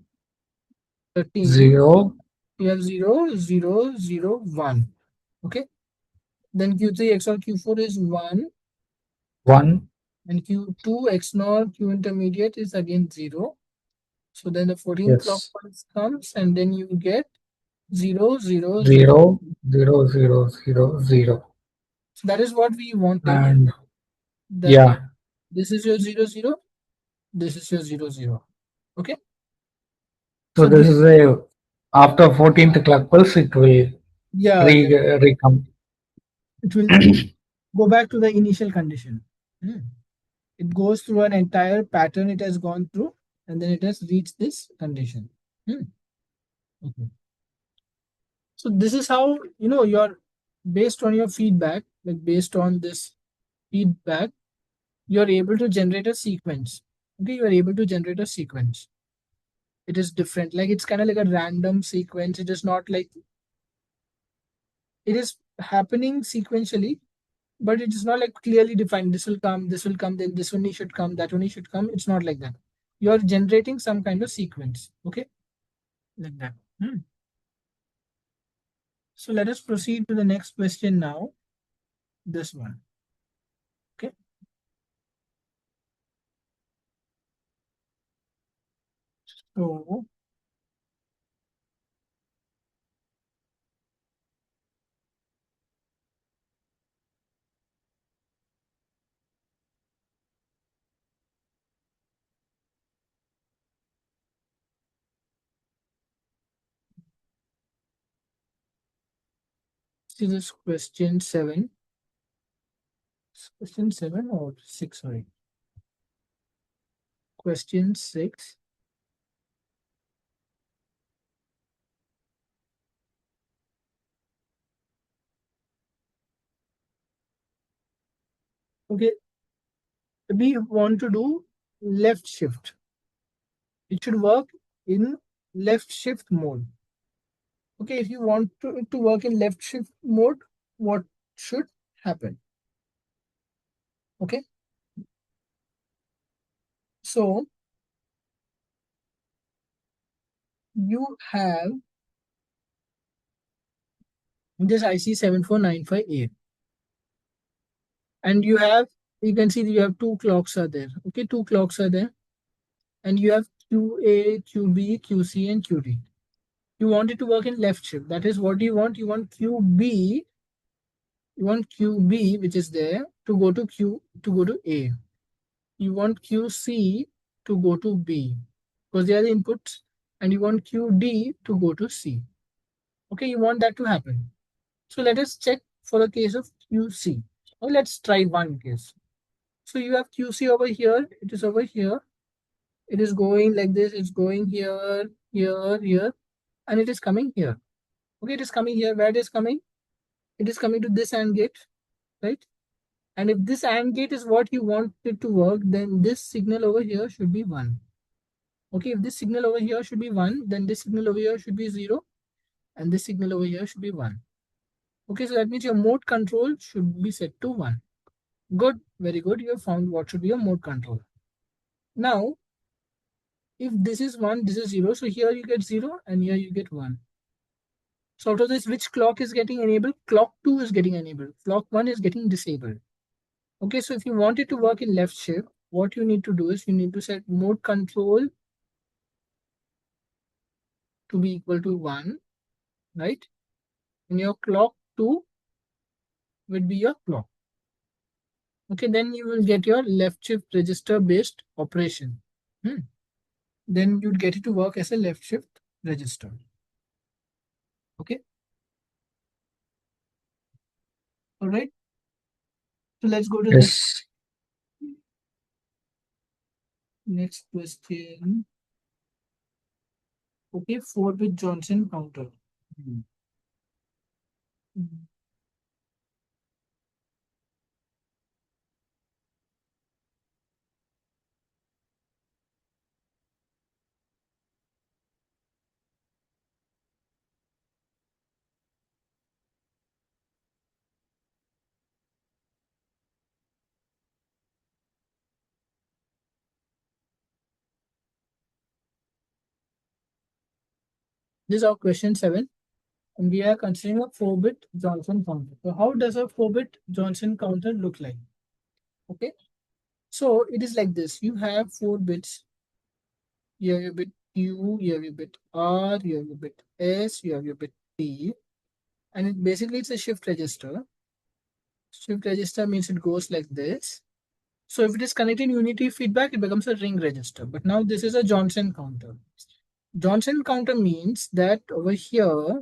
13, 0, you have 0, 0, 0, 1. Okay. Then Q3 XOR Q4 is 1. 1. And Q2 XNOR Q intermediate is again 0. So then the 14th clock Yes. pulse comes and then you get 0, 0, 0. 0, 0, 0, 0, 0. So that is what we wanted. And That yeah, this is your 0 0, this is your 0 0. Okay. so So this this, is a after 14th clock pulse, it will yeah, yeah, recome. it will go back to the initial condition. Hmm. It goes through an entire pattern it has gone through, and then it has reached this condition. Hmm. Okay. So this is how, you're based on your feedback, like based on this feedback, you're able to generate a sequence. Okay, you are able to generate a sequence. It is different. Like it's kind of like a random sequence. It is not like it is happening sequentially, but it is not like clearly defined. This will come, then this only should come, that only should come. It's not like that. You're generating some kind of sequence. Okay, like that. Hmm. So let us proceed to the next question now. This one. Okay. So this is question 7. Question 7 or 6, sorry. Question 6. Okay, we want to do left shift. It should work in left shift mode. Okay, if you want to work in left shift mode, what should happen? Okay, so you have this IC 74958, and you can see you have two clocks are there. Okay, two clocks are there, and you have QA, QB, QC, and QD. You want it to work in left shift. That is what you want. You want QB, which is there, to go to A. You want QC to go to B because they are the inputs, and you want QD to go to C. Okay, you want that to happen. So let us check for a case of QC. Or let's try one case. So you have QC over here. It is over here. It is going like this. It's going here, here, here, and it is coming here. Okay, it is coming here. Where it is coming? It is coming to this AND gate, right? And if this AND gate is what you want it to work, then this signal over here should be 1. Okay, if this signal over here should be 1, then this signal over here should be 0, and this signal over here should be 1. Okay, so that means your mode control should be set to 1. Good, very good. You have found what should be your mode control. Now, if this is 1, this is 0, so here you get 0 and here you get 1. So out of this, which clock is getting enabled? Clock 2 is getting enabled. Clock 1 is getting disabled. Okay, so if you want it to work in left shift, what you need to do is you need to set mode control to be equal to 1, right? And your clock 2 would be your clock. Okay, then you will get your left shift register based operation. Then you'd get it to work as a left shift register. Okay, all right. So let's go to the Yes. next question. Okay, 4-bit Johnson counter. Hmm. This is our question 7. And we are considering a 4-bit Johnson counter. So how does a 4-bit Johnson counter look like? Okay, so it is like this. You have 4 bits. You have your bit Q, you have your bit R, you have your bit S, you have your bit T, and basically it's a shift register. Shift register means it goes like this. So if it is connected unity feedback, it becomes a ring register. But now this is a Johnson counter. Johnson counter means that over here,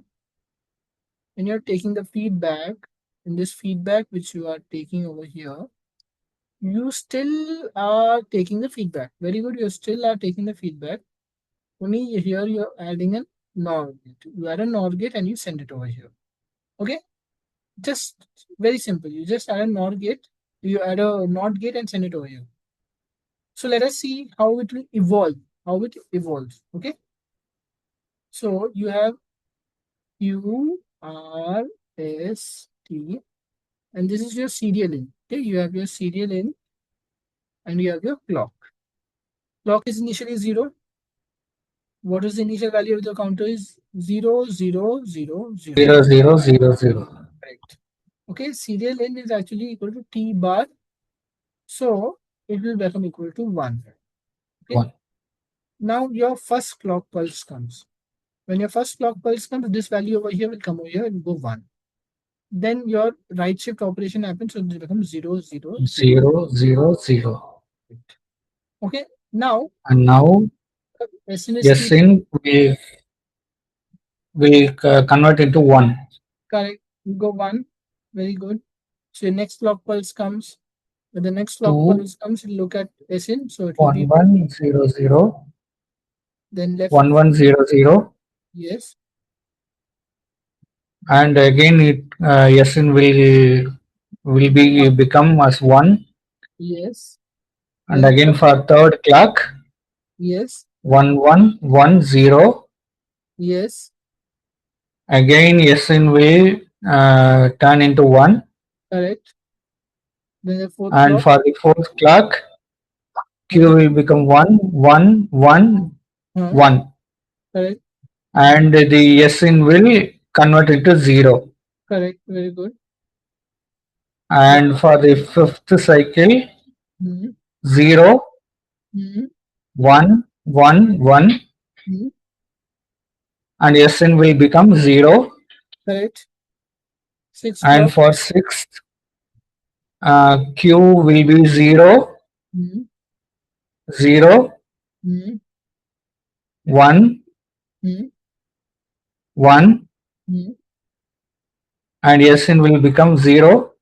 when you're taking the feedback, in this feedback which you are taking over here, you still are taking the feedback. Very good. You still are taking the feedback. Only here you're adding a NOR gate. You add a NOR gate and you send it over here. Okay. Just very simple. You just add a NOR gate. You add a NOT gate and send it over here. So let us see how it will evolve. How it evolves. Okay. So you have Q R S T, and this is your serial in. Okay. You have your serial in, and you have your clock. Clock is initially 0. What is the initial value of the counter is 0, 0, 0, 0. 0, 0, 0, 0. Correct. Okay, serial in is actually equal to T bar. So it will become equal to 1. Okay. 1. Now your first clock pulse comes. When your first clock pulse comes, this value over here will come over here and go 1. Then your right shift operation happens, so it becomes 0, 0, 0. 0, 0, 0. Okay. Now And now SNST, S in will convert into 1. correct. You go 1. Very good. So your next clock pulse comes. When the next clock 2, pulse comes, you look at SN, so it will 1, be 1, 0, 0. then left. 1, 1, 0, 0. Yes. And again it Sn will be become as 1. Yes. And Then again for third clock, yes. 1, 1, 1, 0. Yes. Again Sn will turn into 1. Correct. Then the fourth And clock. for the fourth clock, Q will become 1, 1, 1, Huh? 1. Correct. And the Sn will convert into 0. Correct. Very good. And for the fifth cycle, Hmm. 0, Hmm. 1, 1, 1. Hmm. And Sn will become 0. Correct. Sixth And clock. for sixth, Q will be 0, Hmm. 0, Hmm. 1, Hmm. 1. Hmm. And Sn will become 0.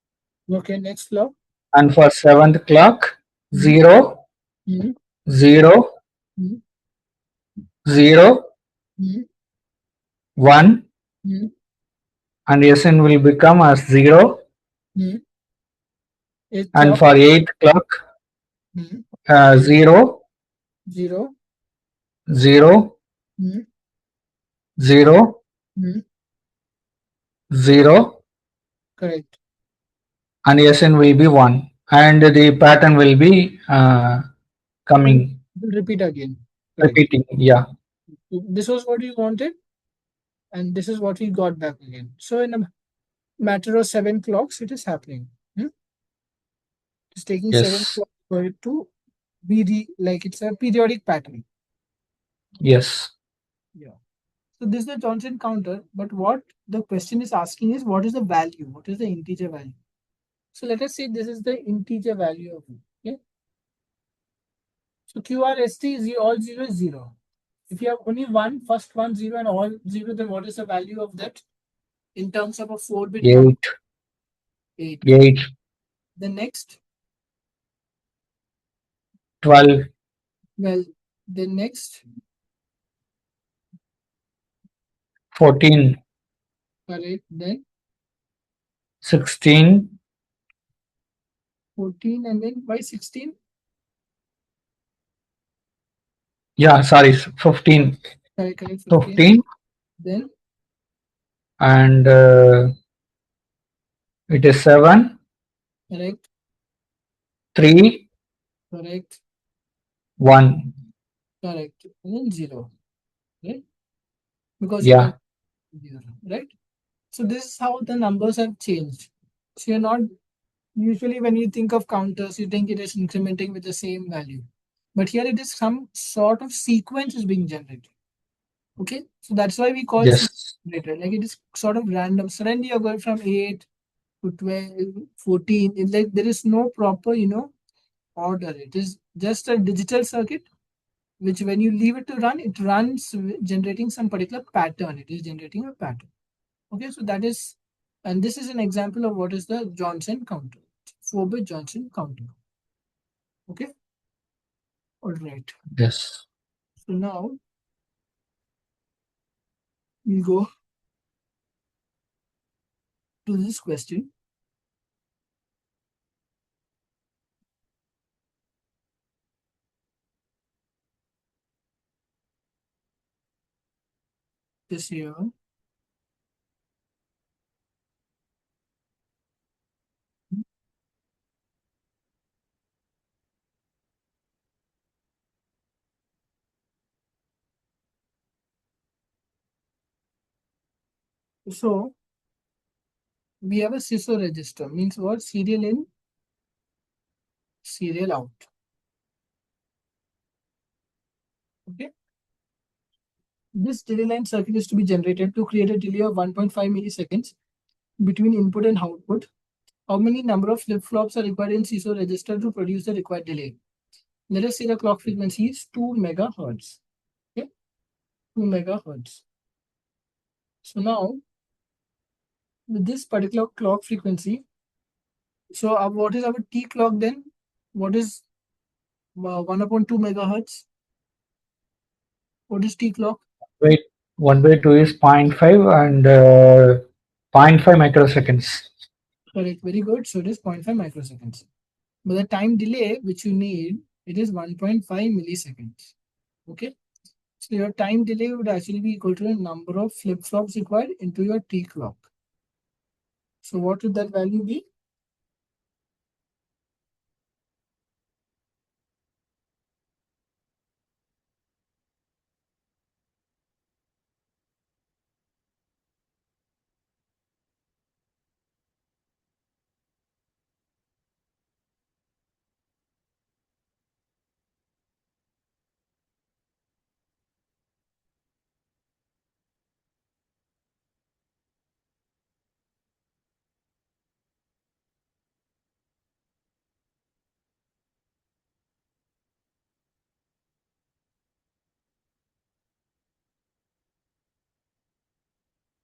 Okay. Next clock. And for seventh clock, Hmm. 0, Hmm. 0, Hmm. 0, Hmm. 1. Hmm. And Sn will become as 0. Hmm. Eighth And clock. for eighth clock, Hmm. 0, 0. 0, Hmm. 0, Hmm. 0. Correct. And Sn will be 1. And the pattern will be Will coming, repeat again. Correct. repeating. Yeah. This was what you wanted, and this is what we got back again. So in a matter of 7 clocks, it is happening. Hmm? It's taking 7 Yes. clocks for it to be like it's a periodic pattern. Yes. Yeah. So this is the Johnson counter, but what the question is asking is what is the value? What is the integer value? So let us say this is the integer value of it. Okay. So QRST is all 0 is 0. If you have only one, first one 0 and all 0, then what is the value of that in terms of a 4-bit number? 8, 8. 8, The next, 12, well, the next, 14, correct, then 16. 14, and then by 16, Yeah, sorry, 15. correct, 15, 15. then And it is 7, correct, 3, correct, 1. correct, and then 0, right? Because you Yeah. can 0, right? So this is how the numbers have changed. So you're not usually when you think of counters, you think it is incrementing with the same value. But here it is some sort of sequence is being generated. Okay. So that's why we call sequence Yes. generator. Like it is sort of random. Suddenly you're going from 8 to 12, 14. It's like there is no proper, order. It is just a digital circuit, which when you leave it to run, it runs generating some particular pattern. It is generating a pattern. Okay, so that is, and this is an example of what is the Johnson counter, 4-bit Johnson counter. Okay, all right. Yes. So now we'll go to this question. This here. So we have a SISO register, means what? Serial in, serial out. Okay. This delay line circuit is to be generated to create a delay of 1.5 milliseconds between input and output. How many number of flip-flops are required in SISO register to produce the required delay? Let us say the clock frequency is 2 megahertz. Okay, 2 megahertz. So now, with this particular clock frequency, so what is our T clock then? What is 1 upon 2 megahertz? What is T clock? Wait, 1/2 is 0.5 and 0.5 microseconds. Correct, very good. So it is 0.5 microseconds. But the time delay which you need, it is 1.5 milliseconds. Okay. So your time delay would actually be equal to the number of flip-flops required into your T clock. So what would that value be?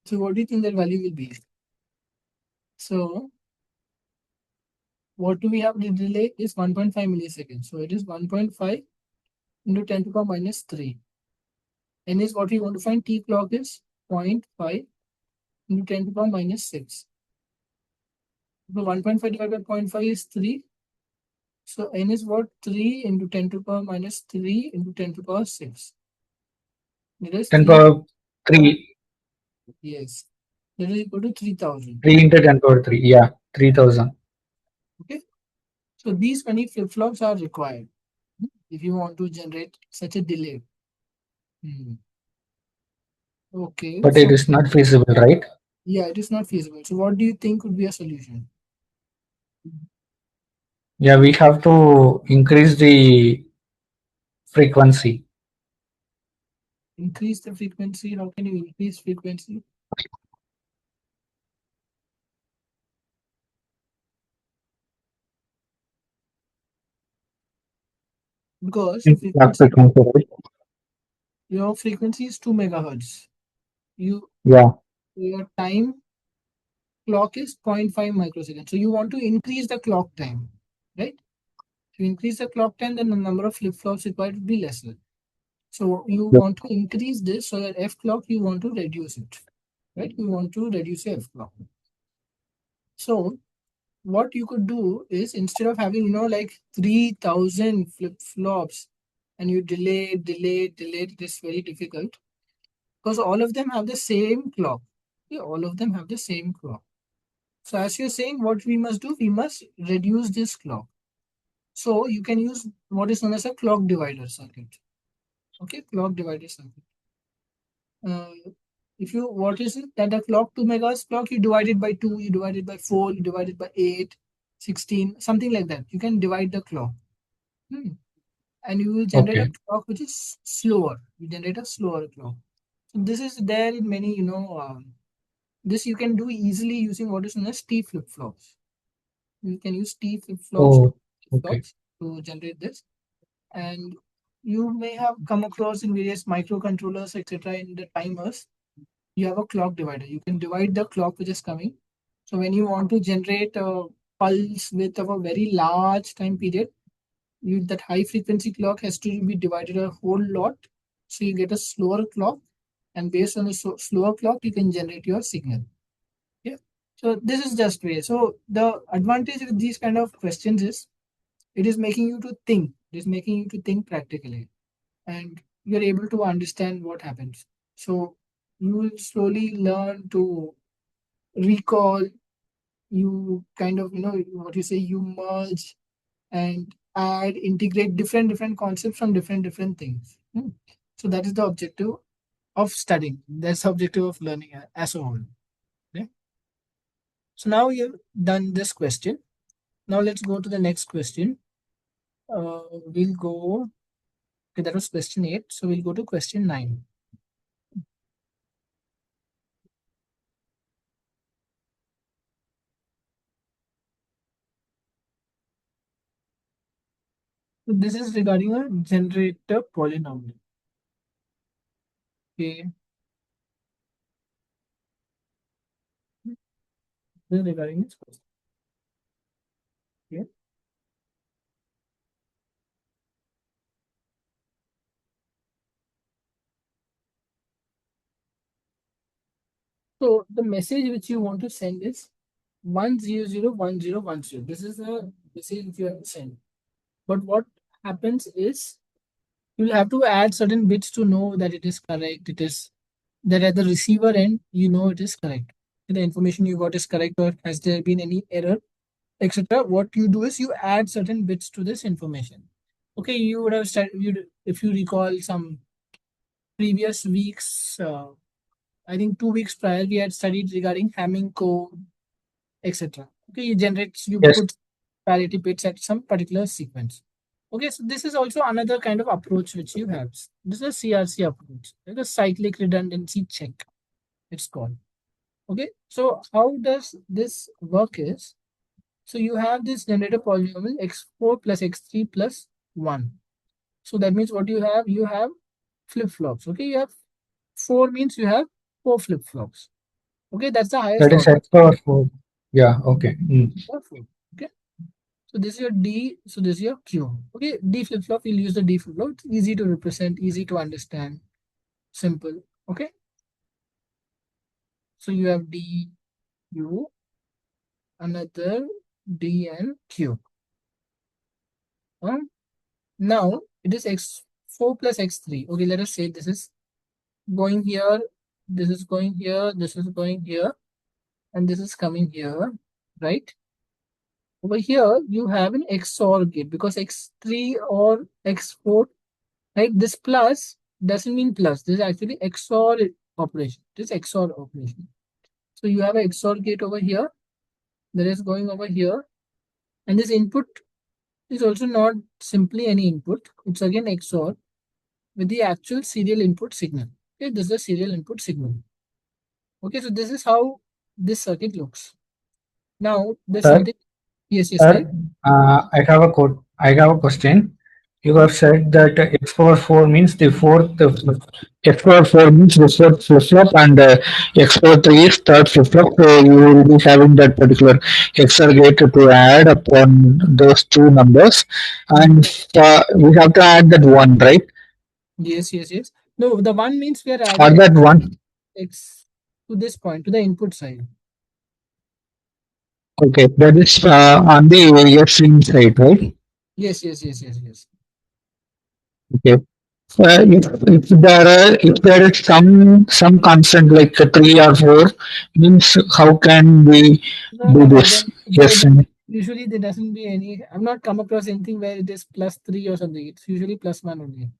So what do you think that value will be? So what do we have? The delay is 1.5 milliseconds. So it is 1.5 into 10 to the power minus 3. N is what we want to find. T clock is 0.5 into 10 to the power minus 6. So 1.5 divided by 0.5 is 3. So N is what? 3 into 10 to the power minus 3 into 10 to the power 6. That is 10 3. power 3. Yes. That is equal to 3000. 3 into 10 power 3. Yeah, 3000. Okay. So these many flip-flops are required if you want to generate such a delay. Okay. But it So is not feasible, right? yeah, it is not feasible. So what do you think would be a solution? Yeah, we have to increase the frequency. Increase the frequency. How can you increase frequency? Because Clock frequency, frequency, right? your frequency is 2 megahertz. Yeah. Your time clock is 0.5 microseconds. So you want to increase the clock time, right? To increase the clock time, then the number of flip-flops required will be lesser. So you Yeah. want to increase this, so your F clock, you want to reduce it, right? You want to reduce your F clock. So what you could do is instead of having, like 3000 flip-flops and you delay, it is very difficult because all of them have the same clock. Okay, all of them have the same clock. So as you're saying, what we must do, we must reduce this clock. So you can use what is known as a clock divider circuit. Okay, clock divider circuit. Uh, if you, what is it? That the clock 2 megahertz clock, you divide it by 2, you divide it by 4, you divide it by 8, 16, something like that. You can divide the clock. Hmm. And you will generate a Okay. clock which is slower. You generate a slower clock. So this is there in many, This you can do easily using what is known as T flip-flops. You can use T flip-flops Oh, okay. to generate this. And you may have come across in various microcontrollers, etc., in the timers. You have a clock divider. You can divide the clock which is coming. So when you want to generate a pulse with of a very large time period, that high frequency clock has to be divided a whole lot. So you get a slower clock, and based on the slower clock, you can generate your signal. Yeah. So this is just way. So the advantage with these kind of questions is it is making you to think. It is making you to think practically, and you're able to understand what happens. So you will slowly learn to recall. You kind of what you say. You merge and add, integrate different concepts from different things. So that is the objective of studying. That's the objective of learning as a whole. Okay? So now you've done this question. Now let's go to the next question. We'll go. Okay, that was question 8. So we'll go to question 9. So this is regarding a generator polynomial. Okay. This is regarding this question. Okay. So the message which you want to send is 1001010. This is the message which you have to send. But what happens is you'll have to add certain bits to know that it is correct. It is that at the receiver end, you know it is correct. The information you got is correct, or has there been any error, etc. What you do is you add certain bits to this information. Okay, you would have studied, if you recall some previous weeks, I think 2 weeks prior, we had studied regarding Hamming code, etc. Okay, you Yes. put parity bits at some particular sequence. Okay, so this is also another kind of approach which you have. This is a CRC approach, like a cyclic redundancy check, it's called. Okay, so how does this work is, so you have this generator polynomial x4 plus x3 plus 1. So that means what you have flip-flops. Okay, you have 4 means you have 4 flip-flops. Okay, that's the highest That is order. X power 4. Yeah, okay. Four. Okay. So this is your D, so this is your Q. Okay, D flip-flop, we'll use the D flip-flop. It's easy to represent, easy to understand, simple. Okay. So you have D, U, another D and Q. Now it is x4 plus x3. Okay, let us say this is going here, this is going here, this is going here, and this is coming here, right? Over here, you have an XOR gate because x3 or x4, right? This plus doesn't mean plus. This is actually XOR operation. This XOR operation. So you have an XOR gate over here that is going over here, and this input is also not simply any input. It's again XOR with the actual serial input signal. Okay, this is the serial input signal. Okay, so this is how this circuit looks. Now there's Sir, something. Yes, yes, sir, right. I have a question. You Hmm? have said that x power 4 means the fourth, x power 4 means the fourth flip flop, and x power 3 is third flip flop. So you will be having that particular XOR gate to add upon those two numbers, Hmm. and we have to add that one, right? Yes, yes, yes. No, the one means we are Or adding that one. x to this point to the input side. Okay, that is on the yes side, right? Yes, yes, yes, yes, yes. Okay. If there is some constant like 3 or 4, means how can we No, do no, no. this? Then Yes, usually there doesn't be any. I've not come across anything where it is +3 or something. It's usually +1 only.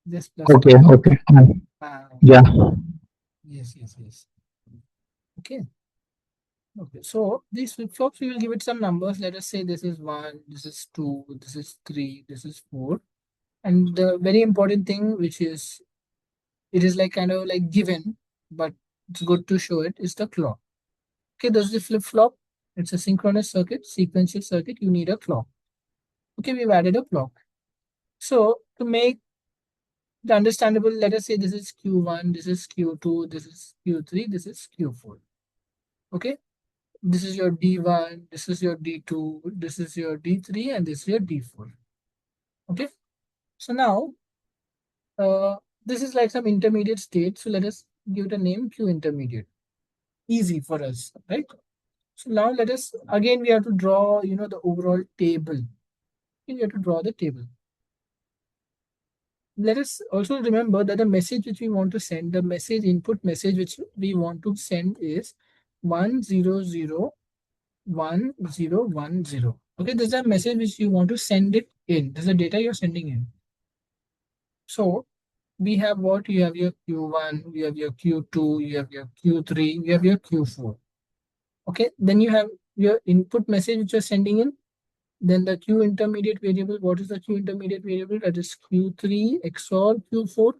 Just +1. okay, okay, Ah, yeah. yes, yes, yes. Okay. Okay. So these flip flops, we will give it some numbers. Let us say this is 1, this is 2, this is 3, this is 4. And the very important thing, which is it is like kind of like given, but it's good to show it, is the clock. Okay, there's the flip flop. It's a synchronous circuit, sequential circuit. You need a clock. Okay, we've added a clock. So to make it understandable, let us say this is Q1, this is Q2, this is Q3, this is Q4. Okay, this is your D1, this is your D2, this is your D3, and this is your D4. Okay, so now uh, this is like some intermediate state. So let us give it a name Q intermediate. Easy for us, right? So now let us again we have to draw the overall table. We have to draw the table. Let us also remember that the message which we want to send, the message input message which we want to send is 1001010. Okay, this is a message which you want to send it in. This is the data you're sending in. So we have what? You have your Q1, you have your Q2, you have your Q3, you have your Q4. Okay, then you have your input message which you're sending in. Then the Q intermediate variable. What is the Q intermediate variable? That is Q3 XOR Q4.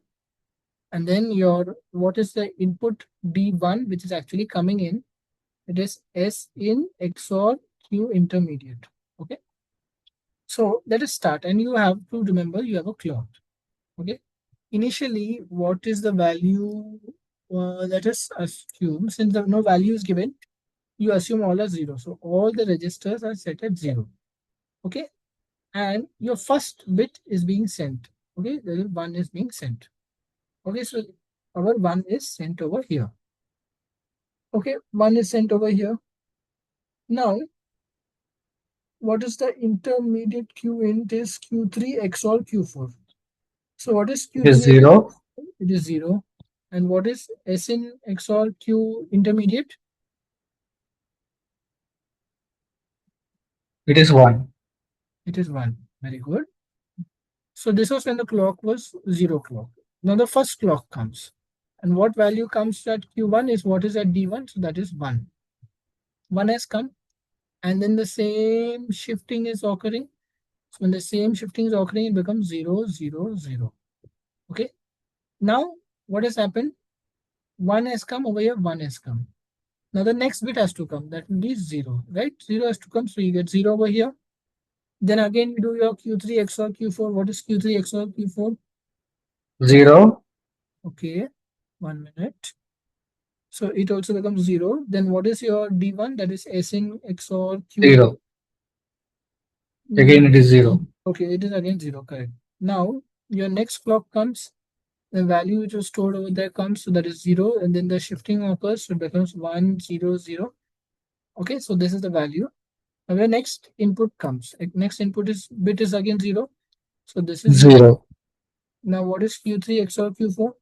And then your what is the input D1 which is actually coming in? It is S in XOR Q intermediate. Okay. So let us start. And you have to remember you have a clock. Okay. Initially, what is the value? Let us assume since no value is given, you assume all are zero. So all the registers are set at zero. Okay. And your first bit is being sent. Okay. There is one is being sent. Okay. So our one is sent over here. Okay. One is sent over here. Now, what is the intermediate Q int is Q3 XOR Q4. So what is It is Q3? 0. It is 0. And what is S in XOR Q intermediate? It is 1. It is 1. Very good. So this was when the clock was 0 clock. Now the first clock comes. And what value comes at Q1 is what is at D1? So that is 1. 1 has come. And then the same shifting is occurring. So when the same shifting is occurring, it becomes 0, 0, 0. Okay. Now what has happened? 1 has come over here, 1 has come. Now the next bit has to come. That will be 0, right? 0 has to come. So you get 0 over here. Then again, you do your Q3 XOR Q4. What is Q3 XOR Q4? 0. Okay, 1 minute. So it also becomes 0. Then what is your D1? That is S in XOR Q. 0. Again, it is 0. Okay, it is again 0, correct. Now your next clock comes. The value which was stored over there comes. So that is 0. And then the shifting occurs. So it becomes 1, 0, 0. Okay, so this is the value. Now the next input comes. Next input is bit is again 0. So this is 0. 0. Now what is Q3 XOR Q4?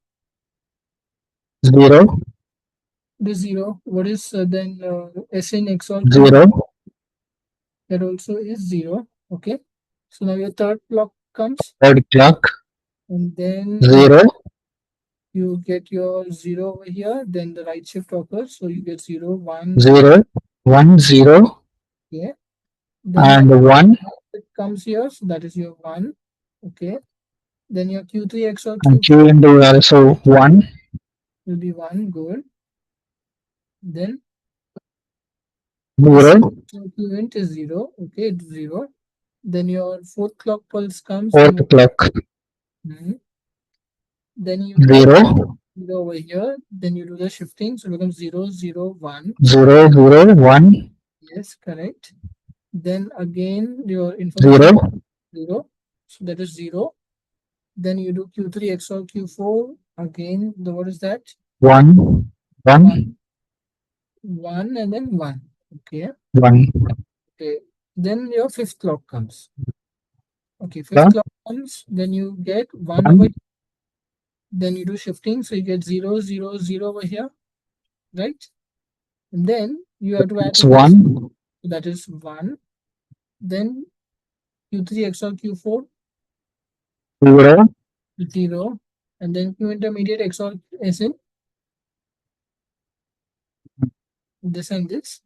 0. It is 0. What is then SN XOR Q? 0. That also is 0. Okay. So now your third clock comes Third clock. and then 0. you get your 0 over here. Then the right shift occurs. So you get 0, 1, 0. 1, 0. okay. Then And again 1. it comes here. So that is your 1. Okay. Then your Q3 XOR And Q4 Q into also 1. will be 1. Good. Then S 0. Q int is 0. Okay. It's 0. Then your fourth clock pulse comes. Then Fourth clock. Mhm. Then you get 0. 0 over here. Then you do the shifting. So it becomes 0, 0, 1. 0. 0. 1. Yes, correct. Then again, your information 0. 0. So that is 0. Then you do Q3 XOR Q4. Again, what is that? 1. 1, 1. 1, and then 1. Okay. 1. Okay. Then your fifth clock comes. Okay. Fifth Yeah. clock comes. Then you get 1 over. 1. Then you do shifting. So you get 0, 0, 0 over here. Right. And then you have to add It's to this. 1. So that is 1. Then Q3 XOR Q4, 0. 0. And then Q intermediate XOR SN, this and this.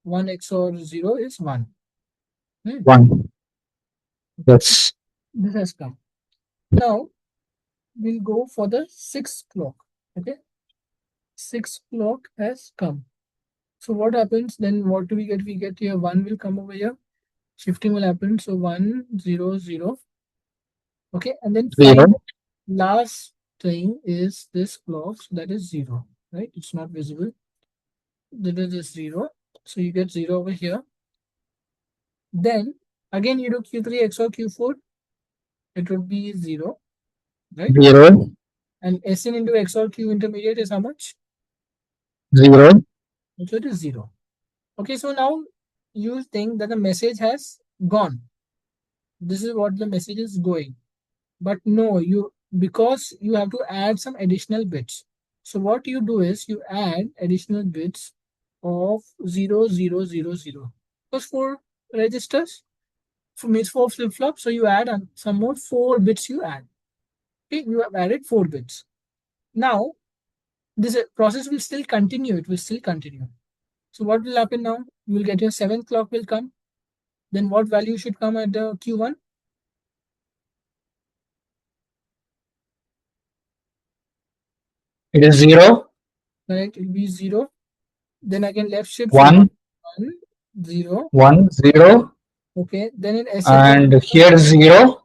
1 XOR 0 is 1. Right? 1. Yes. This has come. Now we'll go for the sixth clock. Okay. 6 o'clock has come. So what happens then? What do we get? We get here 1 will come over here. Shifting will happen. So 1, 0, 0. Okay. And then 0. final last thing is this clock. So that is 0. Right? It's not visible. That is just 0. So you get 0 over here. Then again you do Q3 XOR Q4. It would be 0. Right? 0. And Sn into XOR Q intermediate is how much? 0. So it is 0. Okay, so now you think that the message has gone. This is what the message is going. But no, because you have to add some additional bits. So what you do is you add additional bits of 0, 0, 0, 0. Because 4 registers, means 4 flip-flops, so you add some more 4 bits you add. Okay, you have added 4 bits. Now, this process will still continue. It will still continue. So what will happen now? You will get your 7th clock will come. Then what value should come at the Q1? It is 0. Correct, it will be 0. Then again left shift, so 1. 1, 0. 1. 0. Okay, then in SN, And here 0.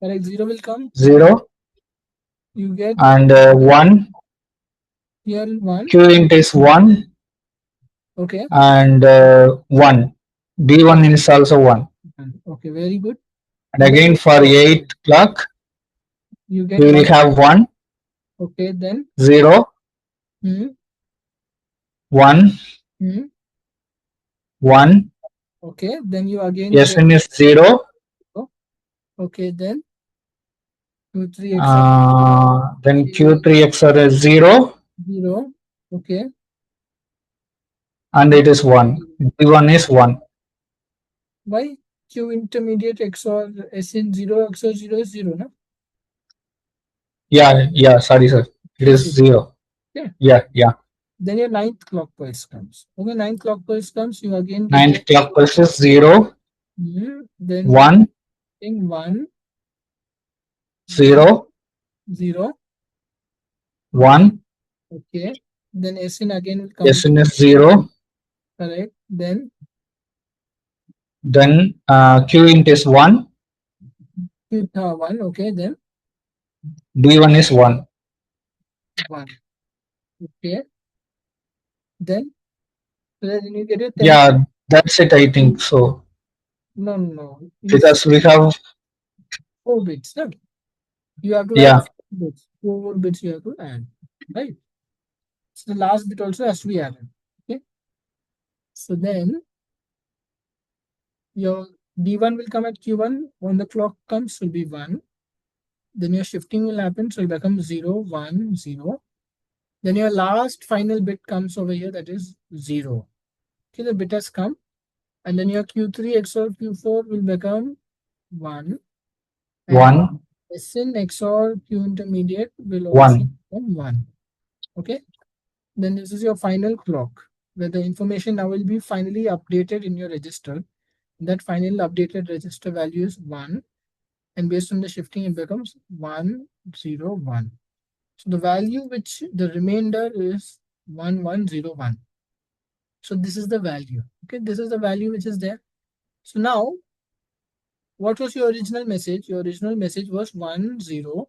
correct, 0 will come. 0. You get And 1. here 1. Q int is 1. Okay. And 1. D1 is also 1. Okay, very good. And And then again for 8 clock, you get we will 1. have 1. Okay, then 0. hmm, 1. hmm. 1. Okay, then you again get Sn is 0. okay, then 2, 3 XOR Then Q3 XOR is 0. 0. Okay, And it is 1. D1 is 1. why Q intermediate XOR SN 0 XOR 0 is 0, no? Yeah, sorry, sir. It is 0. Yeah. Yeah. Then your 9th clock pulse comes. Okay, 9th clock pulse comes, you again get 9th clock pulse is 0. then 1. 1, 0. 0. 1. Okay, then SN again will come Sn is 0. correct. Then Then Q int is 1. 1. Okay, then D1 is 1. 1. Okay, then you get your 10th. Yeah, that's it, I think so. No. Because we have, 4 bits. No? You have to add yeah, 4 bits. 4 more bits you have to add. Right? So the last bit also has to be added. Okay. So then your D1 will come at Q1. When the clock comes, will be 1. Then your shifting will happen. So it becomes 0, 1, 0. Then your last final bit comes over here. That is 0. Okay, the bit has come. And then your Q3 XOR Q4 will become 1. And 1. SN XOR Q intermediate will also 1. become 1. Okay. Then this is your final clock where the information now will be finally updated in your register. That final updated register value is 1. And based on the shifting, it becomes 1, 0, 1. So the value which the remainder is 1, 1, 0, 1. So this is the value. Okay, this is the value which is there. So now, what was your original message? Your original message was 1, 0,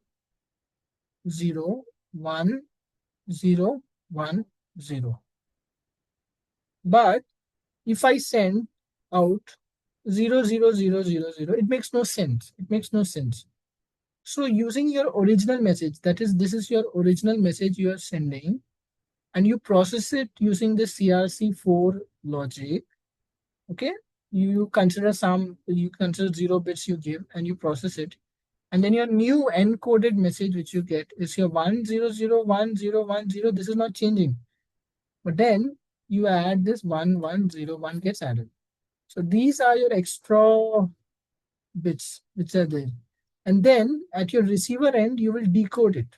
0, 1, 0, 1, 0. But if I send out 0, 0, 0, 0, 0, it makes no sense. It makes no sense. So using your original message, that is, this is your original message you are sending, and you process it using the CRC4 logic. Okay, you consider 0 bits you give and you process it, and then your new encoded message which you get is your 1, 0, 0, 1, 0, 1, 0. This is not changing, but then you add this 1, 1, 0, 1 gets added. So these are your extra bits which are there, and then at your receiver end you will decode it.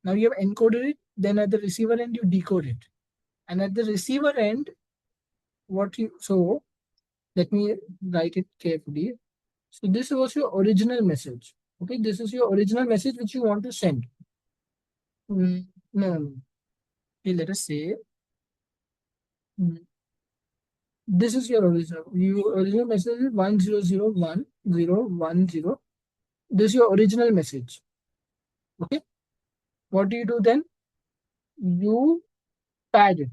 Now you have encoded it, then at the receiver end you decode it, and at the receiver end so let me write it carefully. So this was your original message. Okay, this is your original message which you want to send. No. Okay, let us say this is your original. Your original message is 1001010. This is your original message. Okay. What do you do then? You pad it.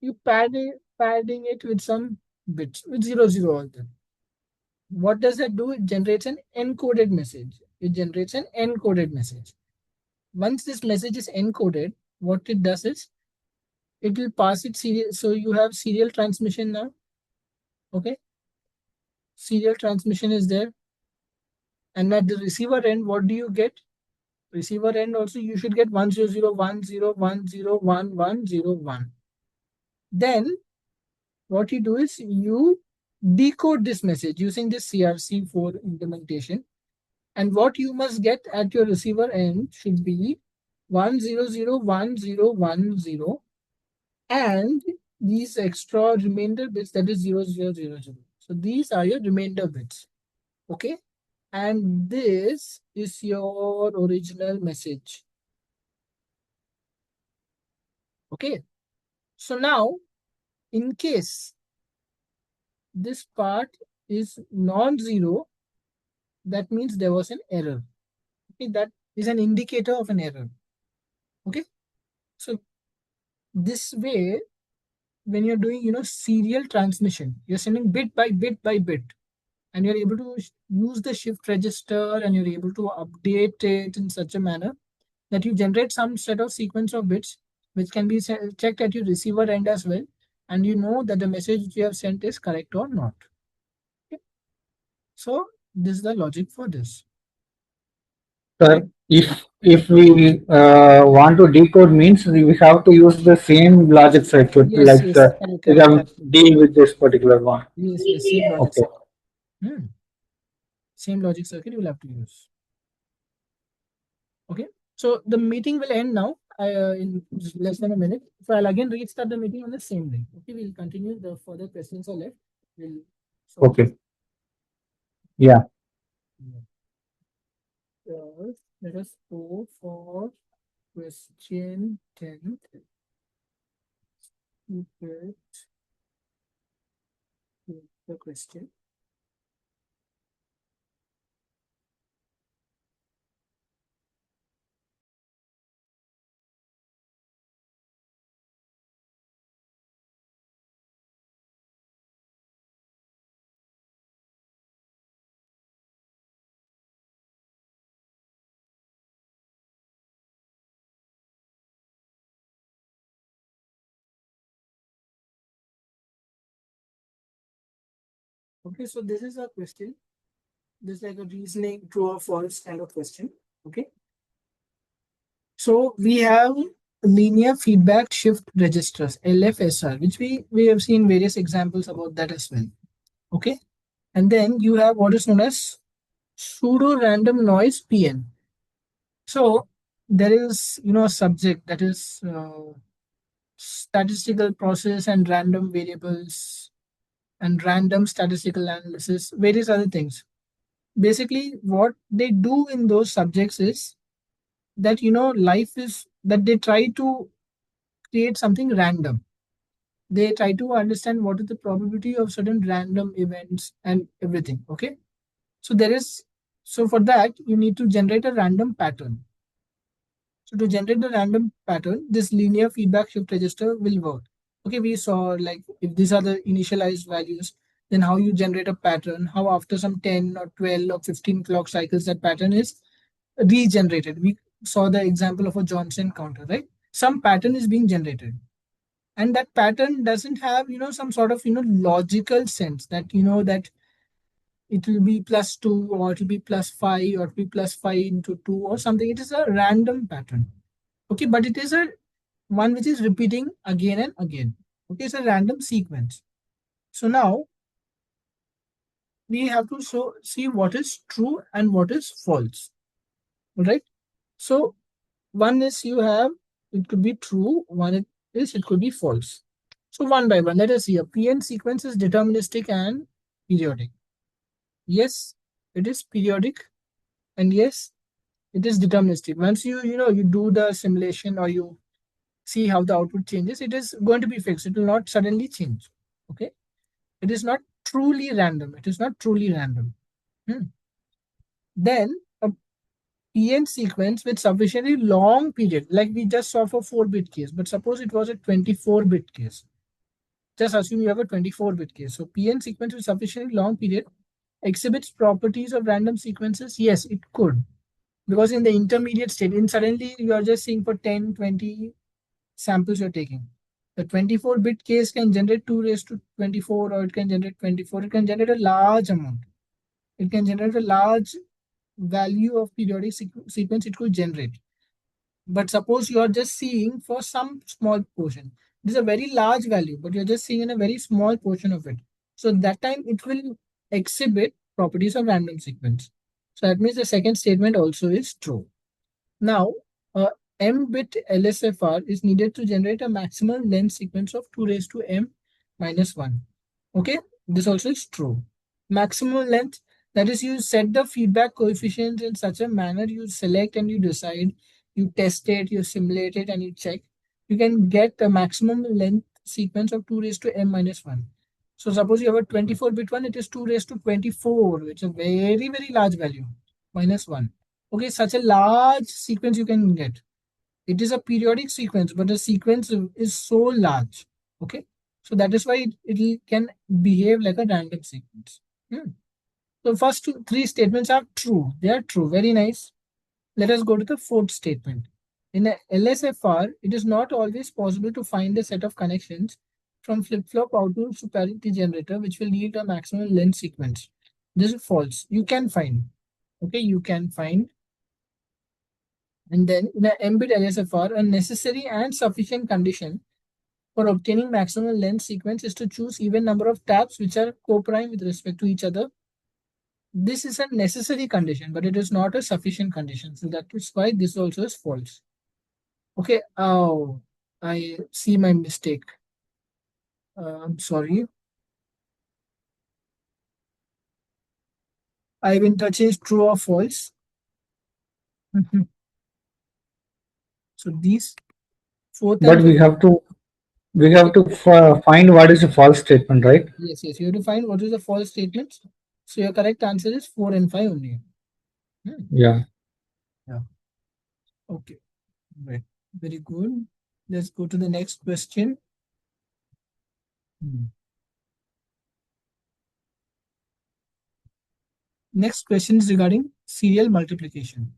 You padding it with some bits with 00 all them. What does that do? It generates an encoded message. It generates an encoded message. Once this message is encoded, what it does is it will pass it serial. So you have serial transmission now. Okay. Serial transmission is there. And at the receiver end, what do you get? Receiver end also you should get 1001010101101. Then what you do is you decode this message using this CRC4 implementation. And what you must get at your receiver end should be 1001010 and these extra remainder bits, that is 0000. So these are your remainder bits. Okay. And this is your original message. Okay. So now, in case this part is non-zero, that means there was an error. Okay, that is an indicator of an error. Okay. So this way, when you're doing, serial transmission, you're sending bit by bit by bit, and you're able to use the shift register and you're able to update it in such a manner that you generate some set of sequence of bits which can be checked at your receiver end as well, and you know that the message which you have sent is correct or not. Okay. So this is the logic for this. Sir, if we want to decode means we have to use the same logic circuit Yes, like yes, correct, we correct, have correct. deal with this particular one. Yes, yes, same logic Okay. circuit. Hmm. Same logic circuit you will have to use. Okay. So the meeting will end now in less than a minute. So I'll again restart the meeting on the same link. Okay, we'll continue. The further questions are left. We'll solve. Okay. Yeah. Let us go for question 10. You get the question. Okay, so this is a question. This is like a reasoning true or false kind of question. Okay. So we have linear feedback shift registers, LFSR, which we have seen various examples about that as well. Okay. And then you have what is known as pseudo random noise PN. So there is, a subject that is statistical process and random variables and random statistical analysis, various other things. Basically, what they do in those subjects is that, life is that they try to create something random. They try to understand what is the probability of certain random events and everything. Okay. So there is, so for that, you need to generate a random pattern. So to generate the random pattern, this linear feedback shift register will work. Okay, we saw like if these are the initialized values, then how you generate a pattern, how after some 10 or 12 or 15 clock cycles that pattern is regenerated. We saw the example of a Johnson counter, right? Some pattern is being generated. And that pattern doesn't have, some sort of, logical sense that, that it will be plus 2 or it will be plus 5 or it will be plus 5 into 2 or something. It is a random pattern. Okay, but it is a one which is repeating again and again. Okay, it's a random sequence. So now we have to see what is true and what is false. All right. So one is you have, it could be true, one is it could be false. So one by one, let us see. A PN sequence is deterministic and periodic. Yes, it is periodic, and yes, it is deterministic. Once you do the simulation or you see how the output changes. It is going to be fixed. It will not suddenly change. Okay. It is not truly random. It is not truly random. Hmm. Then a PN sequence with sufficiently long period, like we just saw for 4-bit case, but suppose it was a 24-bit case. Just assume you have a 24-bit case. So PN sequence with sufficiently long period exhibits properties of random sequences. Yes, it could. Because in the intermediate state, in suddenly you are just seeing for 10, 20 samples you're taking. The 24-bit case can generate 2 raised to 24, or it can generate 24. It can generate a large amount. It can generate a large value of periodic sequence it could generate. But suppose you are just seeing for some small portion. This is a very large value, but you're just seeing in a very small portion of it. So that time it will exhibit properties of random sequence. So that means the second statement also is true. Now, a m-bit LSFR is needed to generate a maximum length sequence of 2 raised to m minus 1. Okay, this also is true. Maximum length, that is, you set the feedback coefficients in such a manner, you select and you decide, you test it, you simulate it, and you check. You can get a maximum length sequence of 2 raised to m minus 1. So suppose you have a 24-bit one, it is 2 raised to 24, which is a very, very large value, minus 1. Okay, such a large sequence you can get. It is a periodic sequence, but the sequence is so large. Okay, so that is why it can behave like a random sequence. Hmm. So first three statements are true. They are true. Very nice. Let us go to the fourth statement. In a LSFR, it is not always possible to find a set of connections from flip-flop output to parity generator, which will yield a maximum length sequence. This is false. You can find. Okay, you can find. And then in a m-bit LSFR, a necessary and sufficient condition for obtaining maximum length sequence is to choose even number of taps which are co-prime with respect to each other. This is a necessary condition, but it is not a sufficient condition. So that is why this also is false. Okay. Oh, I see my mistake. I'm sorry. I've interchanged true or false. So these fourth But and fifth. we have to find what is a false statement, right? Yes, yes. You have to find what is the false statement. So your correct answer is 4 and 5 only. Hmm. Yeah. Yeah. Okay. Right. Very good. Let's go to the next question. Hmm. Next question is regarding serial multiplication.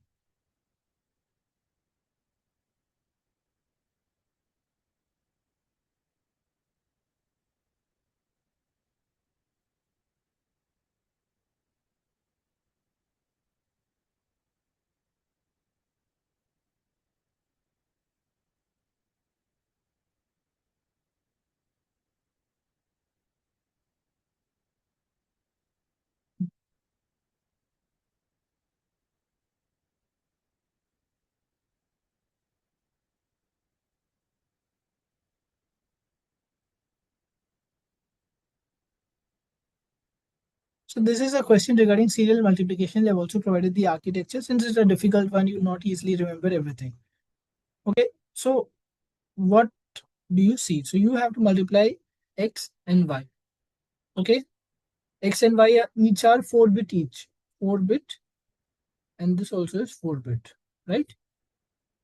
So this is a question regarding serial multiplication. They have also provided the architecture. Since it's a difficult one, you will not easily remember everything. Okay. So what do you see? So you have to multiply x and y. Okay. X and y are each are 4-bit each. 4-bit, and this also is 4-bit. Right?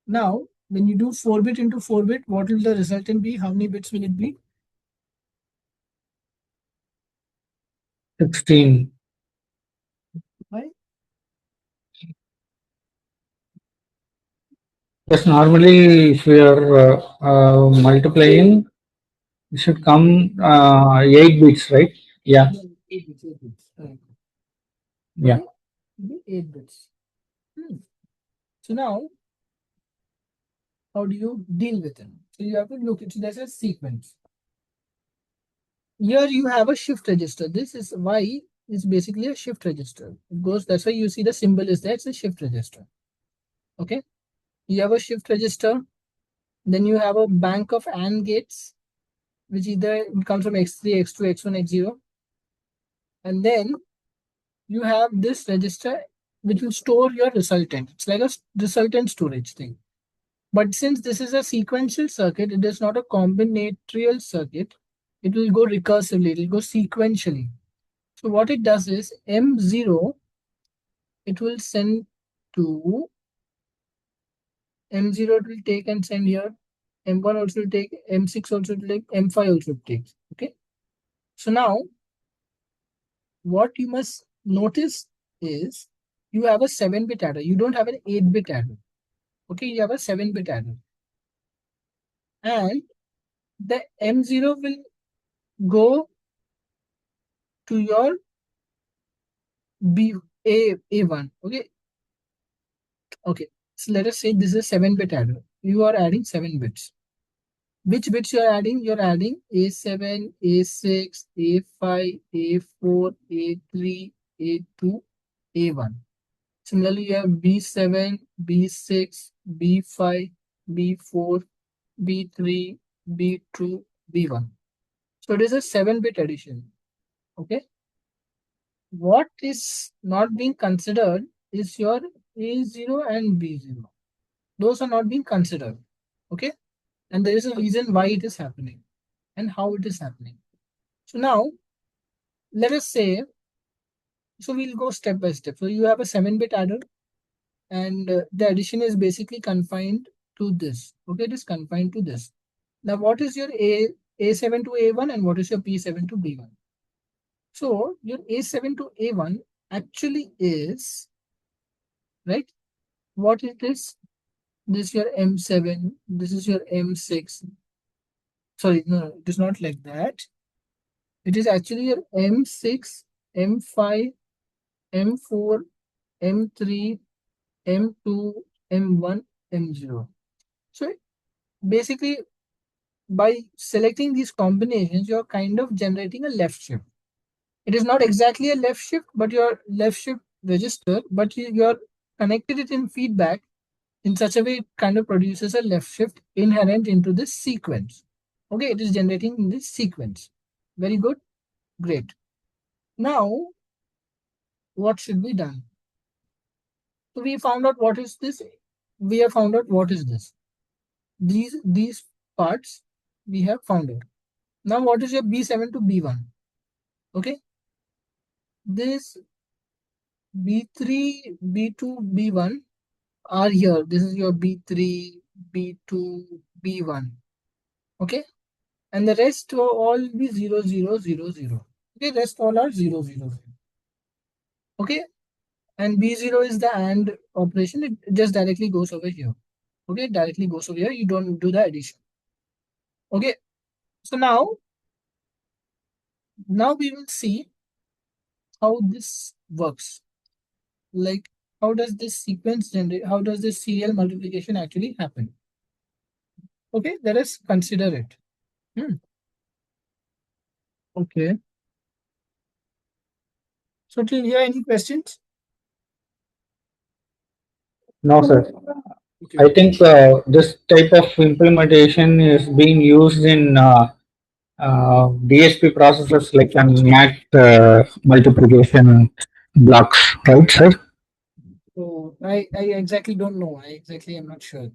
Now, when you do 4-bit into 4-bit, what will the resultant be? How many bits will it be? 16. Why? Because normally, if we are multiplying, it should come 8 bits, right? Yeah. Yeah, 8 bits, 8 bits. Right. Yeah. Okay. It'll be 8 bits. Hmm. So now, how do you deal with it? So you have to look at there's a sequence. Here you have a shift register. This is Y is basically a shift register. It goes, that's why you see the symbol is there, it's a shift register. Okay. You have a shift register, then you have a bank of AND gates, which either it comes from X3, X2, X1, X0. And then you have this register which will store your resultant. It's like a resultant storage thing. But since this is a sequential circuit, it is not a combinatorial circuit. It will go recursively, it will go sequentially. So what it does is M0, it will send to M0, it will take and send here. M1 also will take, M6 also will take, M5 also takes. Okay. So now what you must notice is you have a 7-bit adder. You don't have an 8-bit adder. Okay, you have a 7-bit adder. And the M0 will go to your A1. Okay. Okay. So let us say this is a 7-bit adder. You are adding 7 bits. Which bits you are adding? You're adding A7, A6, A5, A4, A3, A2, A1. Similarly, you have B7, B6, B5, B4, B3, B2, B1. So it is a 7-bit addition. Okay. What is not being considered is your A0 and B0. Those are not being considered. Okay. And there is a reason why it is happening and how it is happening. So now let us say, so we'll go step by step. So you have a 7-bit adder, and the addition is basically confined to this. Okay, it is confined to this. Now, what is your A7 to A1 and what is your P7 to B1? So your A7 to A1 actually is, right? What it is? This is your M7, this is your M6. Sorry, no, it is not like that. It is actually your M6, M5, M4, M3, M2, M1, M0. So basically, by selecting these combinations, you're kind of generating a left shift. It is not exactly a left shift, but your left shift register, but you're connected it in feedback in such a way it kind of produces a left shift inherent into this sequence. Okay, it is generating in this sequence. Very good, great. Now, what should be done? So we found out what is this. We have found out what is this. These parts we have found out. Now, what is your B7 to B1? Okay, this B3, B2, B1 are here. This is your B3, B2, B1. Okay, and the rest will all be 0, 0, 0, 0. Okay, rest all are 0, 0, 0. Okay, and B0 is the AND operation. It just directly goes over here. Okay, it directly goes over here. You don't do the addition. Okay, so now we will see how this works. Like, how does this sequence generate? How does this serial multiplication actually happen? Okay, let us consider it. Hmm. Okay. So till here, any questions? No, sir. Okay. I think this type of implementation is being used in DSP processors like an MAC multiplication blocks, right, sir? So I exactly don't know. I exactly am not sure.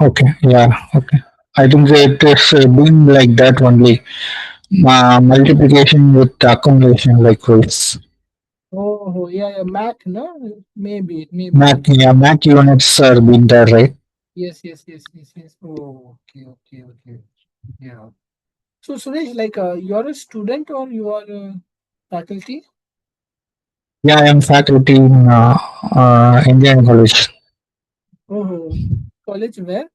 Okay, yeah, okay. I think that it is being like that only. Multiplication with accumulation like this. Oh, yeah, yeah, Mac, no? Maybe it may be. Mac, yeah, Mac units are being there, right? Yes, yes, yes, yes, yes. Oh, okay, okay, okay. Yeah. So Suresh, like, you're a student or you are a faculty? Yeah, I am faculty in engineering college. Oh, college where?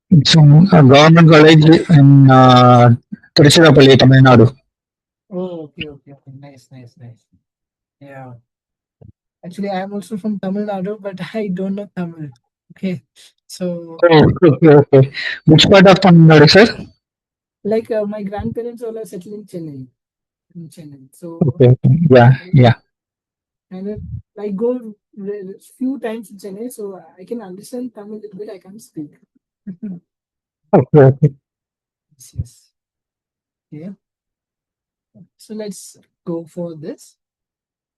It's in a government college in Tiruchirappalli, Tamil Nadu. Oh, okay, okay, okay. Nice, nice, nice. Yeah. Actually, I am also from Tamil Nadu, but I don't know Tamil. Okay. So, Oh, okay, okay. Which part of Tamil Nadu, sir? like, my grandparents all are settled in Chennai. In Chennai. So, Okay, okay. Yeah, I, yeah. I go few times to Chennai, so I can understand Tamil a little bit. I can't speak. Okay, okay. Yes, yes. Yeah. So let's go for this.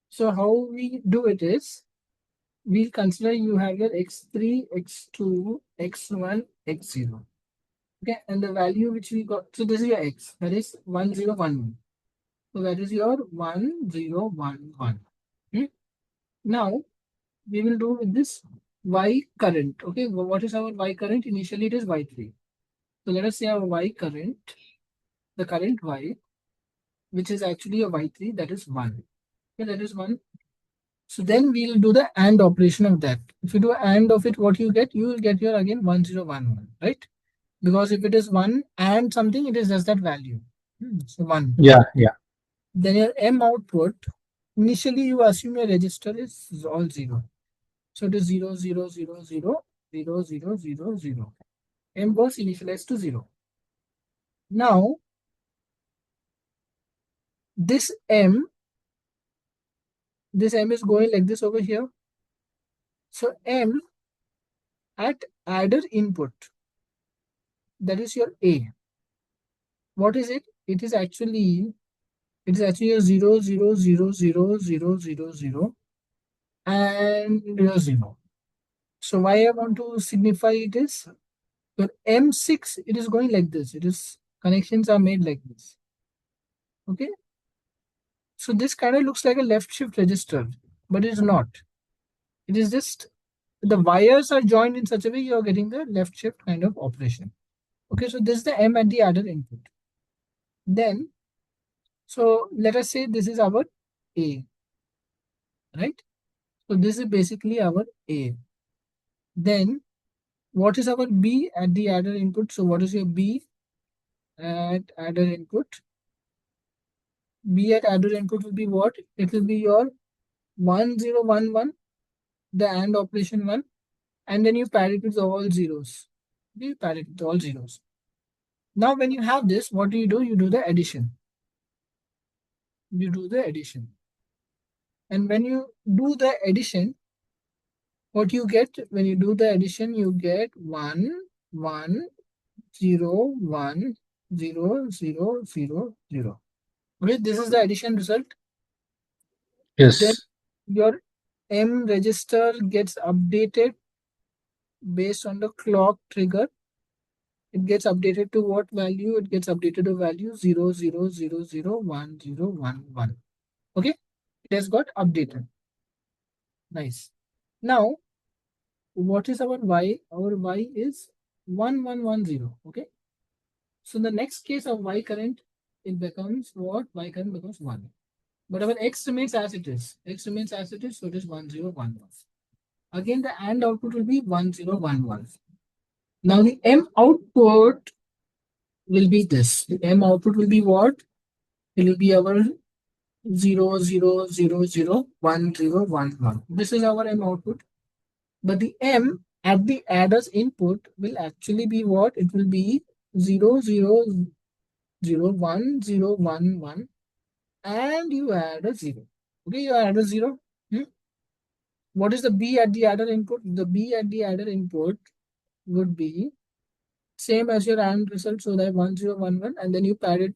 So how we do it is, we'll consider you have your x3, x2, x1, x0. Okay, and the value which we got, so this is your x, that is 1011. So that is your 1011. Hmm? Now we will do with this y current. Okay, what is our y current? Initially it is y3. So let us say our y current, the current y, which is actually a y3, that is 1. Okay, that is 1. So then we'll do the AND operation of that. If you do AND of it, what you get? You will get your again 1011, right? Because if it is 1 and something, it is just that value. So 1. Yeah, yeah. Then your M output, initially you assume your register is all 0. So it is 0, 0, 0, 0, 0, 0, 0, 0. M was initialized to 0. Now, this M is going like this over here. So M at adder input, that is your A. What is it? It is actually a 0, 0, 0, 0, 0, 0, 0, and your 0. So why I want to signify it is your M6, it is going like this. It is connections are made like this. Okay. So this kind of looks like a left shift register, but it's not. It is just the wires are joined in such a way you are getting the left shift kind of operation. Okay, so this is the M at the adder input. Then, so let us say this is our A, right? So this is basically our A. Then what is our B at the adder input? So what is your B at adder input? B at adder input will be what? It will be your 1011, the AND operation 1, and then you pair it with all zeros. You pair it with all zeros. Now when you have this, what do? You do the addition. You do the addition. And when you do the addition, what you get when you do the addition, you get 1, 1, 0, 1, 0, 0, 0, 0. Okay, this is the addition result. Then Yes. your M register gets updated based on the clock trigger. It gets updated to what value? It gets updated to value 0, 0, 0, 0, 1, 0, 1, 1. Okay, it has got updated. Nice. Now, what is our y? Our y is 1110. Okay. So in the next case of y current, it becomes what? Y current becomes 1. But our x remains as it is. X remains as it is, so it is 1011. Again, the AND output will be 1011. Now the M output will be this. The M output will be what? It will be our 0, 0, 0, 0, 1, 0, 1, 1. This is our M output. But the M at the adder's input will actually be what? It will be 0, 0, 0, 1, 0, 1, 1. And you add a 0. Okay, you add a 0. What is the B at the adder input? The B at the adder input would be same as your AND result, so that 1, 0, 1, 1, and then you pair it,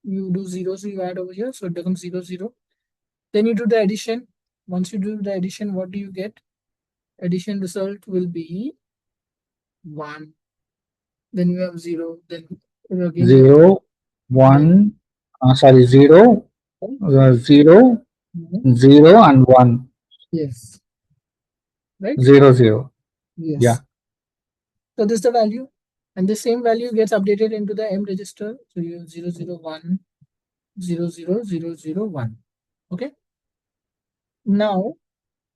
you do 0, so you add over here, so it becomes 0, 0. Then you do the addition. Once you do the addition, what do you get? Addition result will be 1. Then you have 0. Then again you have 0, 1. 1, sorry, 0, 0, Mhm. 0, and 1. Yes. Right? 0, 0. Yeah. Yes. So this is the value. And the same value gets updated into the M register. So you have 0, 0, 1, 0, 0, 0, 0, 1. Okay. Now,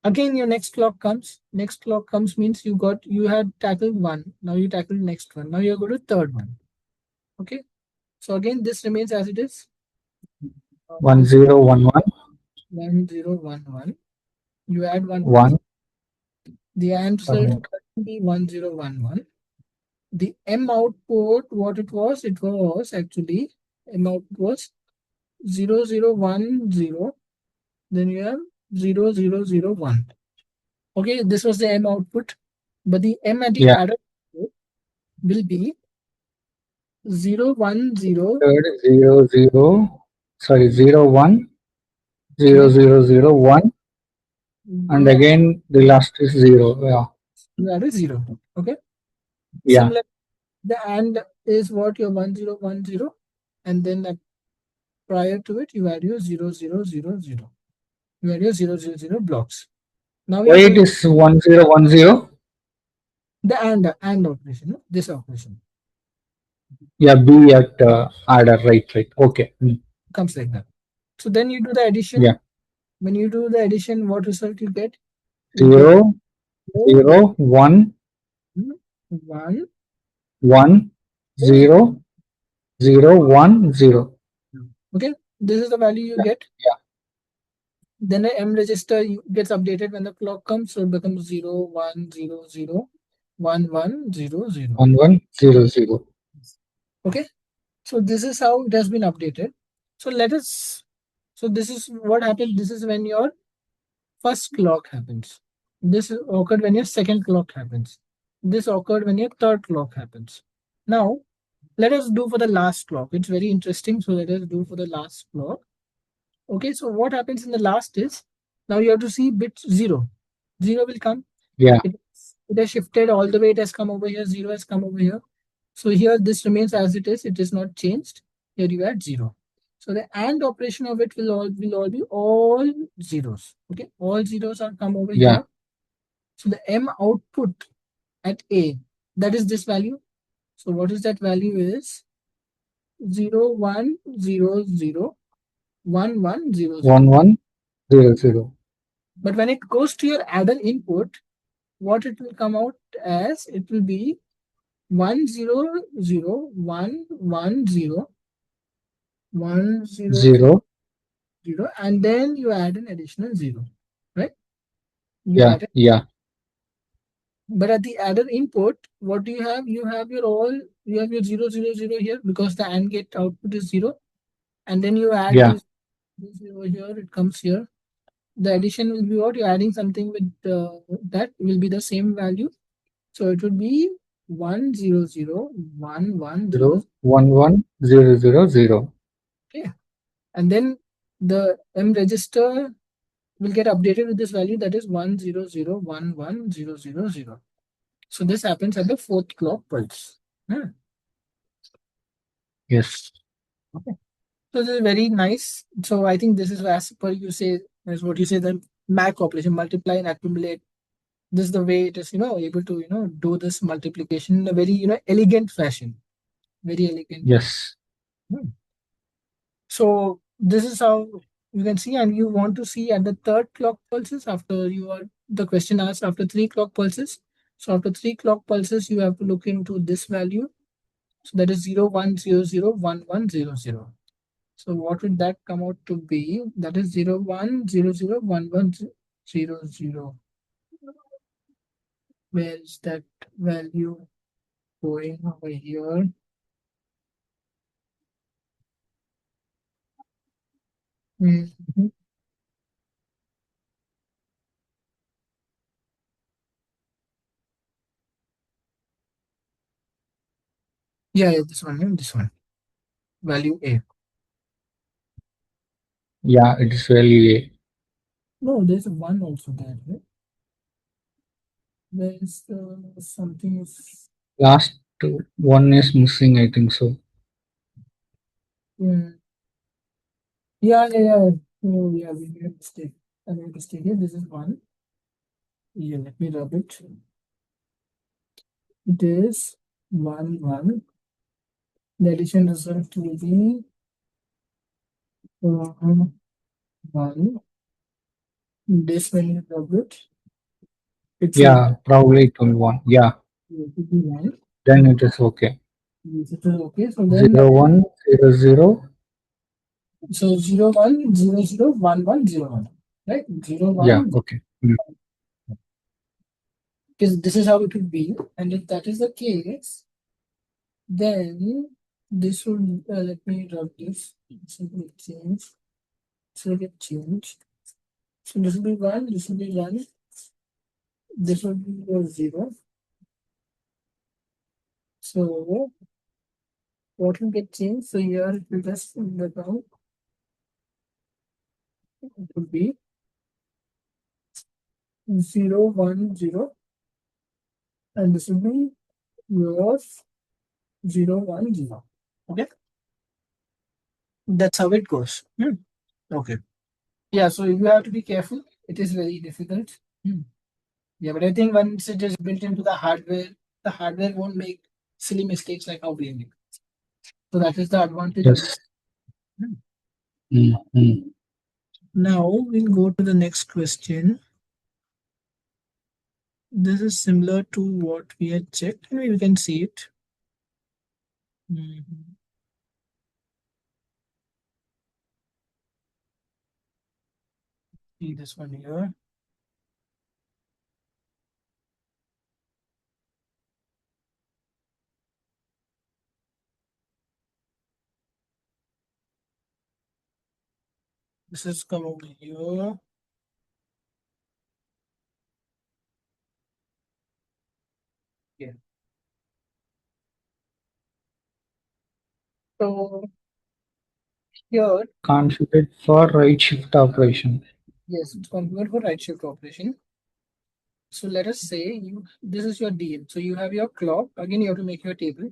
again, your next clock comes. Next clock comes means you had tackled one. Now you tackled next one. Now you're going to third one. Okay. So again, this remains as it is. 1, This 0, 1, 1, 1, 0, 1, 1. You add 1 to this. 1. The answer will be 1, 0, 1, 1. The M output, what it was actually, M output was 0, 0, 1, 0. Then you have 0, 0, 0, 1. Okay, this was the M output. But the M at the Yeah. adder will be 0, 1, 0. Third, 0, 0, sorry, 0, 1, And 0, then 0, 0, 1, And again, the last is 0. Yeah. That is 0. Okay. Yeah. Similar, the AND is what your 1010, and then prior to it, you add your 0000. You add your 000 blocks. Now Why you're it doing is 1010? the AND operation, no? This operation Yeah, B at adder. Right, right. Okay. comes like that. So then you do the Yeah. addition. When you do the addition, what result you get? You get 0, 0, 1, 1, 1, 0, 0, 1, 0. okay, this is the value you Yeah. get. Yeah. Then the M register gets updated when the clock comes, so it becomes 0, 1, 0, 0, 1, 1, 0, 0. 1, 1, 0, 0. Okay, so this is how it has been updated. So let us, so this is what happens. This is when your first clock happens. This occurred when your second clock happens. This occurred when your third clock happens. Now, let us do for the last clock. It's very interesting. So let us do for the last clock. Okay, so what happens in the last is, now you have to see bit 0. 0 will come. Yeah. It, it has shifted all the way. It has come over here. 0 has come over here. So here this remains as it is. It is not changed. Here you add 0. So the AND operation of it will all be all zeros. Okay, all zeros are come over Yeah. here. So the M output at A, that is this value. So what is that value is 0, 1, 0, 0, 1, 1, 0, 0. 1, 1, 0, 0. But when it goes to your adder input, what it will come out as, it will be 1, 0, 0, 1, 1, 0, 1, 0, 0, 0. 0, and then you add an additional 0, right? You Yeah. add it. Yeah. But at the adder input, what do you have? You have your all, you have your 0, 0, 0 here because the AND gate output is 0. And then you add Yeah. this 0 here, it comes here. The addition will be what? You're adding something with that will be the same value. So it would be 1, 0, 0, 1, 1, 0. 0, 1, 1, 0, 0, 0. Okay. And then the M register will get updated with this value, that is 1, 0, 0, 1, 1, 0, 0, 0. So this happens at the fourth clock pulse. Yeah. Yes. Okay. So this is very nice. So I think this is as per you say, as what you say, the MAC operation, multiply and accumulate. This is the way it is, able to, do this multiplication in a very, elegant fashion. Very elegant. Yes. Hmm. So this is how you can see, and you want to see at the third clock pulses after you are the question asked after 3 clock pulses. So after 3 clock pulses, you have to look into this value. So that is 0, 1, 0, 0, 1, 1, 0, 0. So what would that come out to be? That is 0, 1, 0, 0, 1, 1, 0, 0. Where is that value going over here? Mhm. Yeah, this one. Value A. Yeah, it is value A. No, there's a 1 also there, right? There's something is. Last one is missing, I think so. Mm. Yeah, yeah, yeah. Oh, yeah, we made a mistake. I made a mistake here. This is 1. Yeah, let me rub it. It is 1, 1. The addition result will be 1. This when you rub it, it should, Yeah, probably it will 1. Yeah, it should be 1. then it is okay. Yes, it is okay. So then, 0, 1, 0, 0. so 0, 1, 0, 0, 1, 1, 0, 1. Right? 0, Yeah, 1. okay. Mm. Because this is how it would be. And if that is the case, then this would, let me rub this. This will be changed. This will get changed. So this will be 1, this will be 1, this will be 0. So what will get changed? So here it will just become, it would be 0, 1, 0, and this will be yours 0, 1, 0. Okay, that's how it goes. Okay. Yeah, so you have to be careful. It is very difficult. Yeah, but I think once it is built into the hardware won't make silly mistakes like how we make. So that is the advantage of Yes. this. Hmm. Mm-hmm. Now we'll go to the next question. This is similar to what we had checked. Maybe we can see it. Mhm. See this one here. This is come over here. Yeah. So here, Configured for right shift operation. yes, it's configured for right shift operation. So let us say this is your DL. So you have your clock. Again, you have to make your table.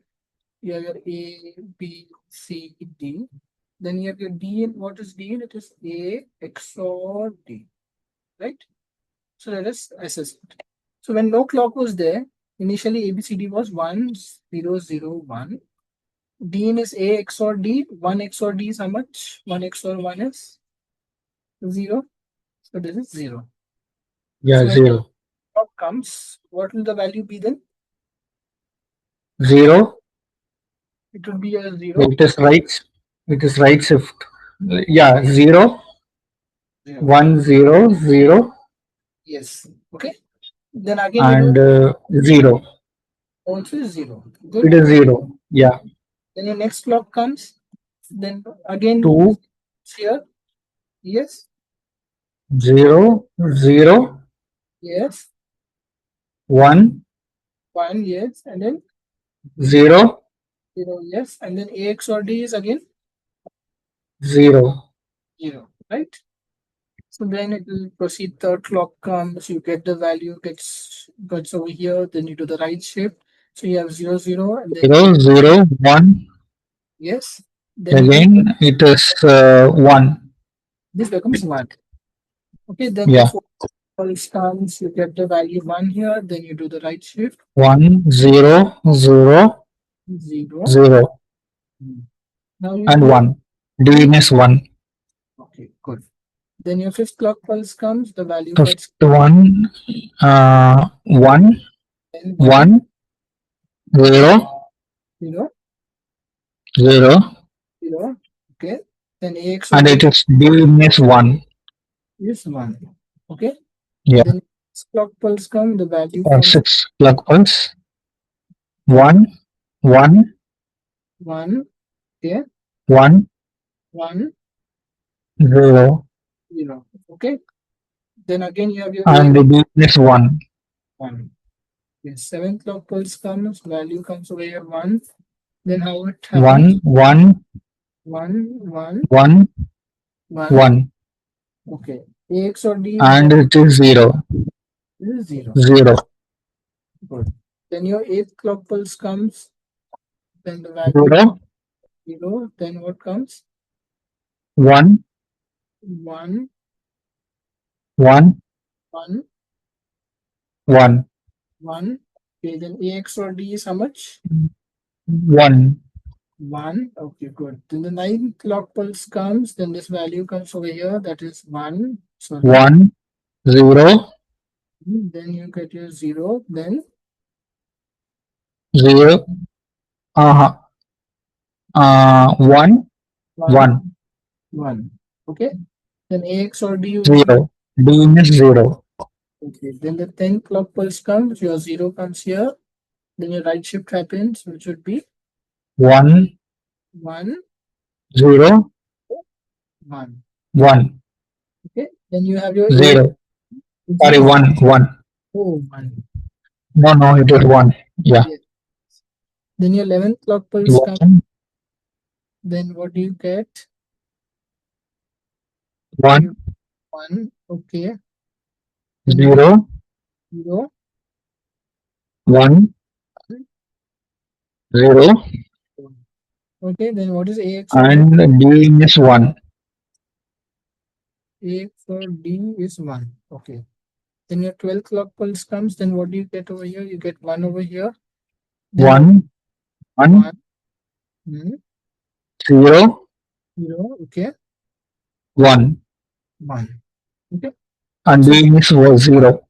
You have your A, B, C, D. Then you have your DL. What is DL? It is A XOR D, right? So let us assess it. So when no clock was there, initially ABCD was 1, 0, 0, 1. D in is A XOR D. 1 XOR D is how much? 1 XOR 1 is 0. So this is 0. Yeah, So when zero. clock comes, what will the value be then? Zero. It will be a 0. It is right. It is right shift. Yeah, zero, 0. 1, 0, 0, Yes. Okay. Then again it will and zero. also 0. It Good. is zero. Yeah, Then your next clock comes. Then again two, here. Yes. 0, 0, Yes. 1, 1. Yes. And then 0, 0. Yes. And then AX or D is again 0. 0. Right. So then it will proceed. Third clock comes. You get the value gets over here. Then you do the right shift. So you have 0, 0, and then 0, 0, 1. yes. Then you do Again, it is 1. this becomes 1. Okay. Then the Yeah, fourth pulse comes. You get the value 1 here. Then you do the right shift. 1, 0, 0, 0. 0, Now you and do your 1. D is 1. okay, good. Then your fifth clock pulse comes, the value Fifth gets one, 1, then 1, 1, 0, 0, 0, 0. Okay. Then AX or and D it is D is 1. is 1. Okay. Yeah, Then sixth clock pulse comes, the value or comes 6 clock pulse. 1, 1, 1. Okay. 1, 1, 0, 0. Okay. Then again you have your and AX D is 1. 1. Yes. Seventh clock pulse comes, value comes over here 1. Then how it happens? 1, 1, 1, 1, 1, 1. 1, Okay. AX or D is and what? it is 0, This is 0. 0, Good. Then your eighth clock pulse comes, then the value 0, 0, then what comes? 1, 1, 1, 1, 1, 1. Okay, then AX or D is how much? 1, 1. Okay, good. Then the ninth clock pulse comes, then this value comes over here, that is 1. Sorry. 1, 0, Then you get your 0, then 0, 1, 1, 1, 1. Okay. Then AX or D will be 0. D is 0. okay. Then the 10th clock pulse comes, your 0 comes here, then your right shift happens, which would be 1, 1, 0, 1. 1, Okay. Then you have your A, 0. which Sorry, is 1, 1. oh, 1. No, no, it is 1. Yeah. Yes. Then your 11th clock pulse comes. 1, Then what do you get? 1, You 1. Okay. 0, 0, 1, 0, okay, then what is AX or D? and D is 1. AX or D is 1. Okay. Then your 12 clock pulse comes, then what do you get over here? You get 1 over here. Then what? 1, 1, 1, hmm, 0, 0, okay, 1. 1. Okay. And So, D is 0.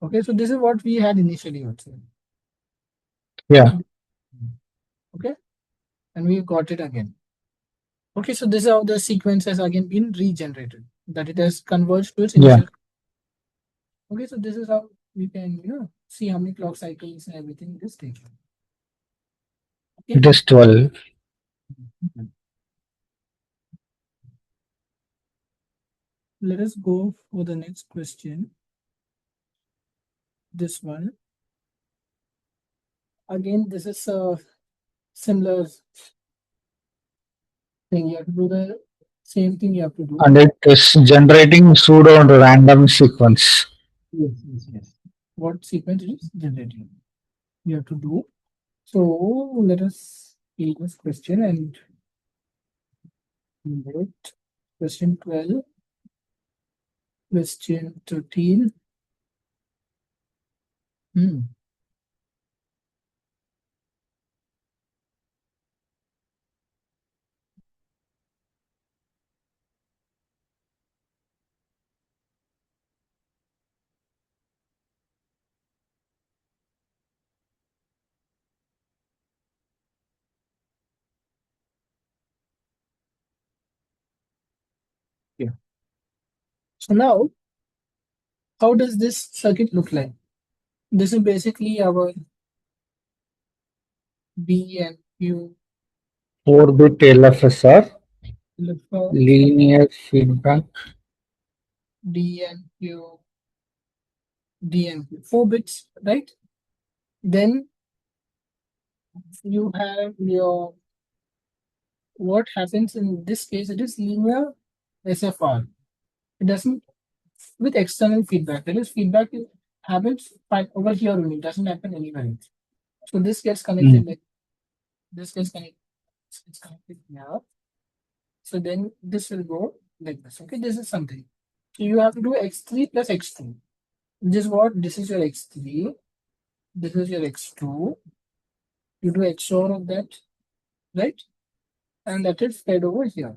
okay, so this is what we had initially also. Yeah, Okay. And we got it again. Okay, so this is how the sequence has again been regenerated, that it has converged to its yeah. initial. Okay, so this is how we can, see how many clock cycles and everything it is taking. Okay. It is 12. Let us go for the next question. This one. Again, this is a similar thing. You have to do the same thing you have to do. And it is generating pseudo random sequence. Yes, yes, yes. What sequence it is generating? You have to do. So let us take this question and wait. Question 12. Question 13. Hmm. Yeah. So now, how does this circuit look like? This is basically our B and Q 4-bit LFSR, electrons, linear feedback. D and Q, D and Q, 4 bits, right? Then you have your, what happens in this case, it is linear SFR. It doesn't, with external feedback, that is feedback happens over here only, it doesn't happen anywhere else. So this gets connected like this gets connected, it's connected here. So then this will go like this. Okay, this is something. So you have to do x3 plus x2. This is what? This is your x3. This is your x2. You do XOR of that, right? And that is fed over here.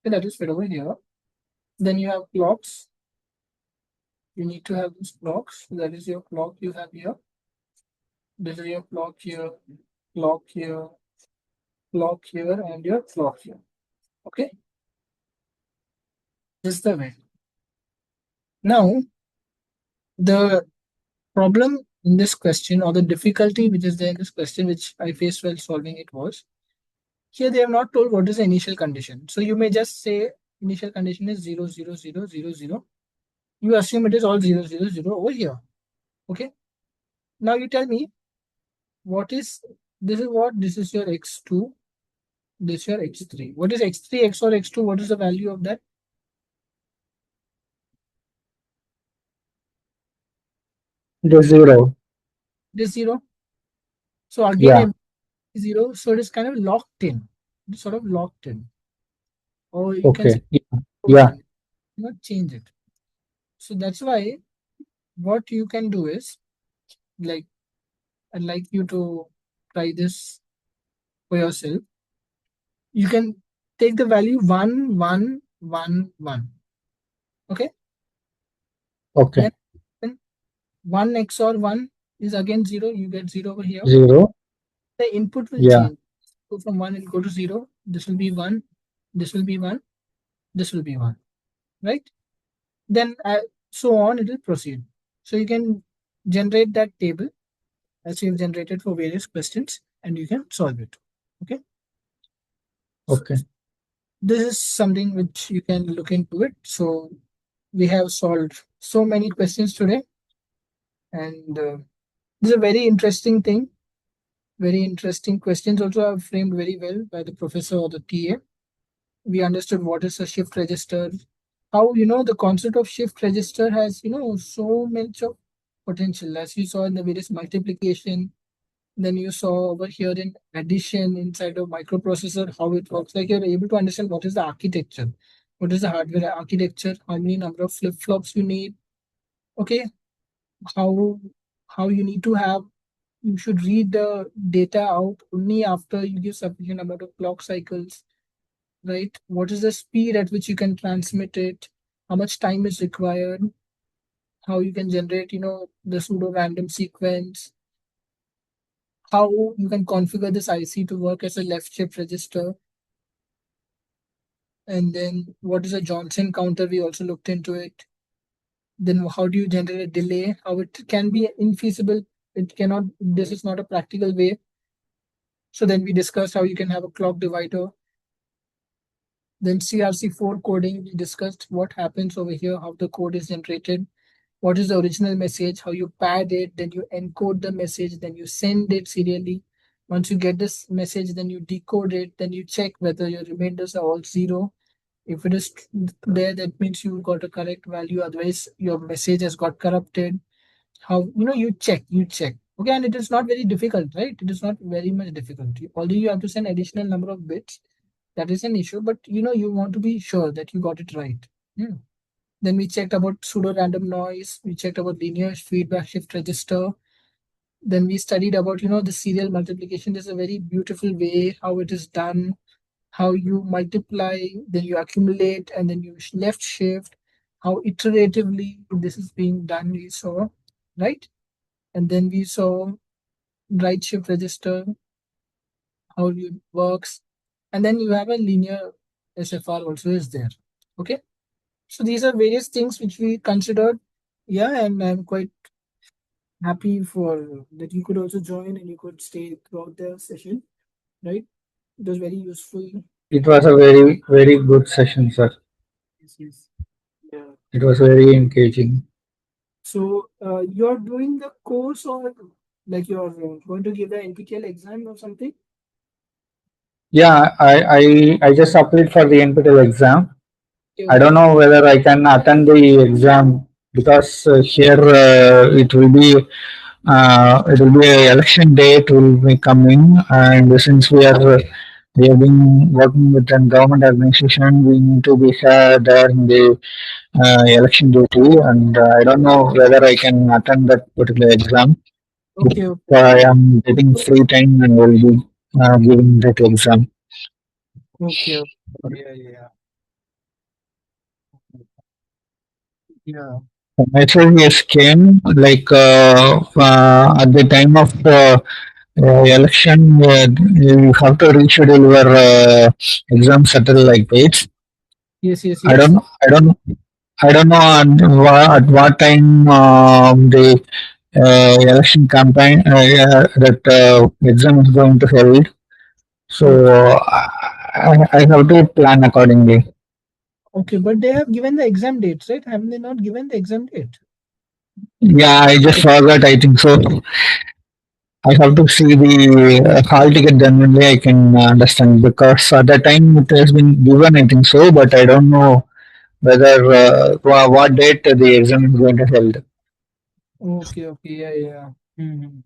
Okay, that is fed over here. Then you have clocks. You need to have these clocks. That is your clock you have here. This is your clock here, clock here, clock here, and your clock here. Okay, this is the way. Now, the problem in this question, or the difficulty which is there in this question, which I faced while solving it, was here they have not told what is the initial condition. So you may just say initial condition is 0, 0, 0, 0, 0. You assume it is all 0, 0, 0 over here. Okay. Now you tell me what is this is what this is your x2, this is your x3. What is x3, x or x2? What is the value of that? It is 0. It is 0. So again, Yeah. everything is 0. So it is kind of locked in. It's sort of locked in. Or you can say Okay. Yeah. Yeah. frozen. You cannot change it. So that's why what you can do is, like, I'd like you to try this for yourself. You can take the value 1, 1, 1, 1. Okay. Okay. Then 1 XOR 1 is again 0. You get 0 over here. 0. The input will Yeah. change. Go from 1 and go to 0. This will be 1. This will be 1. This will be 1. Right? Then so on it will proceed. So you can generate that table as you've generated for various questions and you can solve it. Okay. Okay. This is something which you can look into it. So we have solved so many questions today, and this is a very interesting thing. Very interesting questions also are framed very well by the professor or the TA. We understood what is a shift register, how the concept of shift register has so much of potential, as you saw in the various multiplication. Then you saw over here in addition inside of microprocessor how it works. Like you're able to understand what is the architecture, what is the hardware architecture, how many number of flip flops you need. Okay, how you need to have, you should read the data out only after you give sufficient amount of clock cycles, right? What is the speed at which you can transmit it? How much time is required? How you can generate, the pseudo random sequence? How you can configure this IC to work as a left shift register? And then what is a Johnson counter? We also looked into it. Then how do you generate a delay? How it can be infeasible. It cannot. This is not a practical way. So then we discussed how you can have a clock divider. Then CRC4 coding, we discussed what happens over here, how the code is generated, what is the original message, how you pad it, then you encode the message, then you send it serially. Once you get this message, then you decode it, then you check whether your remainders are all zero. If it is there, that means you got a correct value. Otherwise, your message has got corrupted. How you check. Okay, and it is not very difficult, right? It is not very much difficult. Although you have to send additional number of bits, that is an issue, but you want to be sure that you got it right. Yeah. Then we checked about pseudo random noise, we checked about linear feedback shift register. Then we studied about the serial multiplication. There's a very beautiful way how it is done, how you multiply, then you accumulate, and then you left shift, how iteratively this is being done, we saw, right? And then we saw right shift register, how it works, and then you have a linear SFR also is there. Okay, so these are various things which we considered. Yeah, and I'm quite happy for that you could also join and you could stay throughout the session, right? It was very useful. It was a very, very good session, sir. Yes, yes. Yeah. It was very engaging. So you're doing the course, or like you're going to give the NPTEL exam or something? Yeah, I just applied for the NPTEL exam. Okay, I don't okay. know whether I can attend the exam because here it will be a election date will be coming, and since we have been working with a government organization, we need to be there in the election duty, and I don't know whether I can attend that particular exam. If Okay, okay. I am getting free time and will be giving that exam. Okay, okay. Yeah, yeah, yeah. Messages came like at the time of election, you have to reschedule your exam settle like dates. Yes, yes, I yes. don't, I don't, I don't know at what time the election campaign that exam is going to held. So Okay, I have to plan accordingly. okay. But they have given the exam dates, right? Haven't they not given the exam date? Yeah, I just forgot. I think so. I have to see the hall ticket, then only I can understand because at that time it has been given, I think so, but I don't know whether what date the exam is going to held. Okay, okay. Yeah, yeah. Hmm.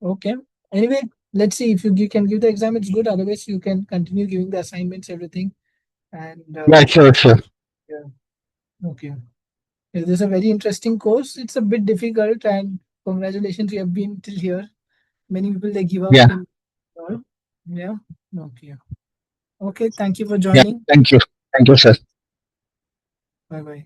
Okay. Anyway, let's see if you can give the exam, it's good. Otherwise, you can continue giving the assignments, everything. And Yeah, sure, sure. yeah. Okay. It is a very interesting course. It's a bit difficult, and congratulations, you have been till here. Many people they give up Yeah, in all. Yeah. Okay. Okay. Thank you for yeah. joining. Thank you. Thank you, sir. Bye bye.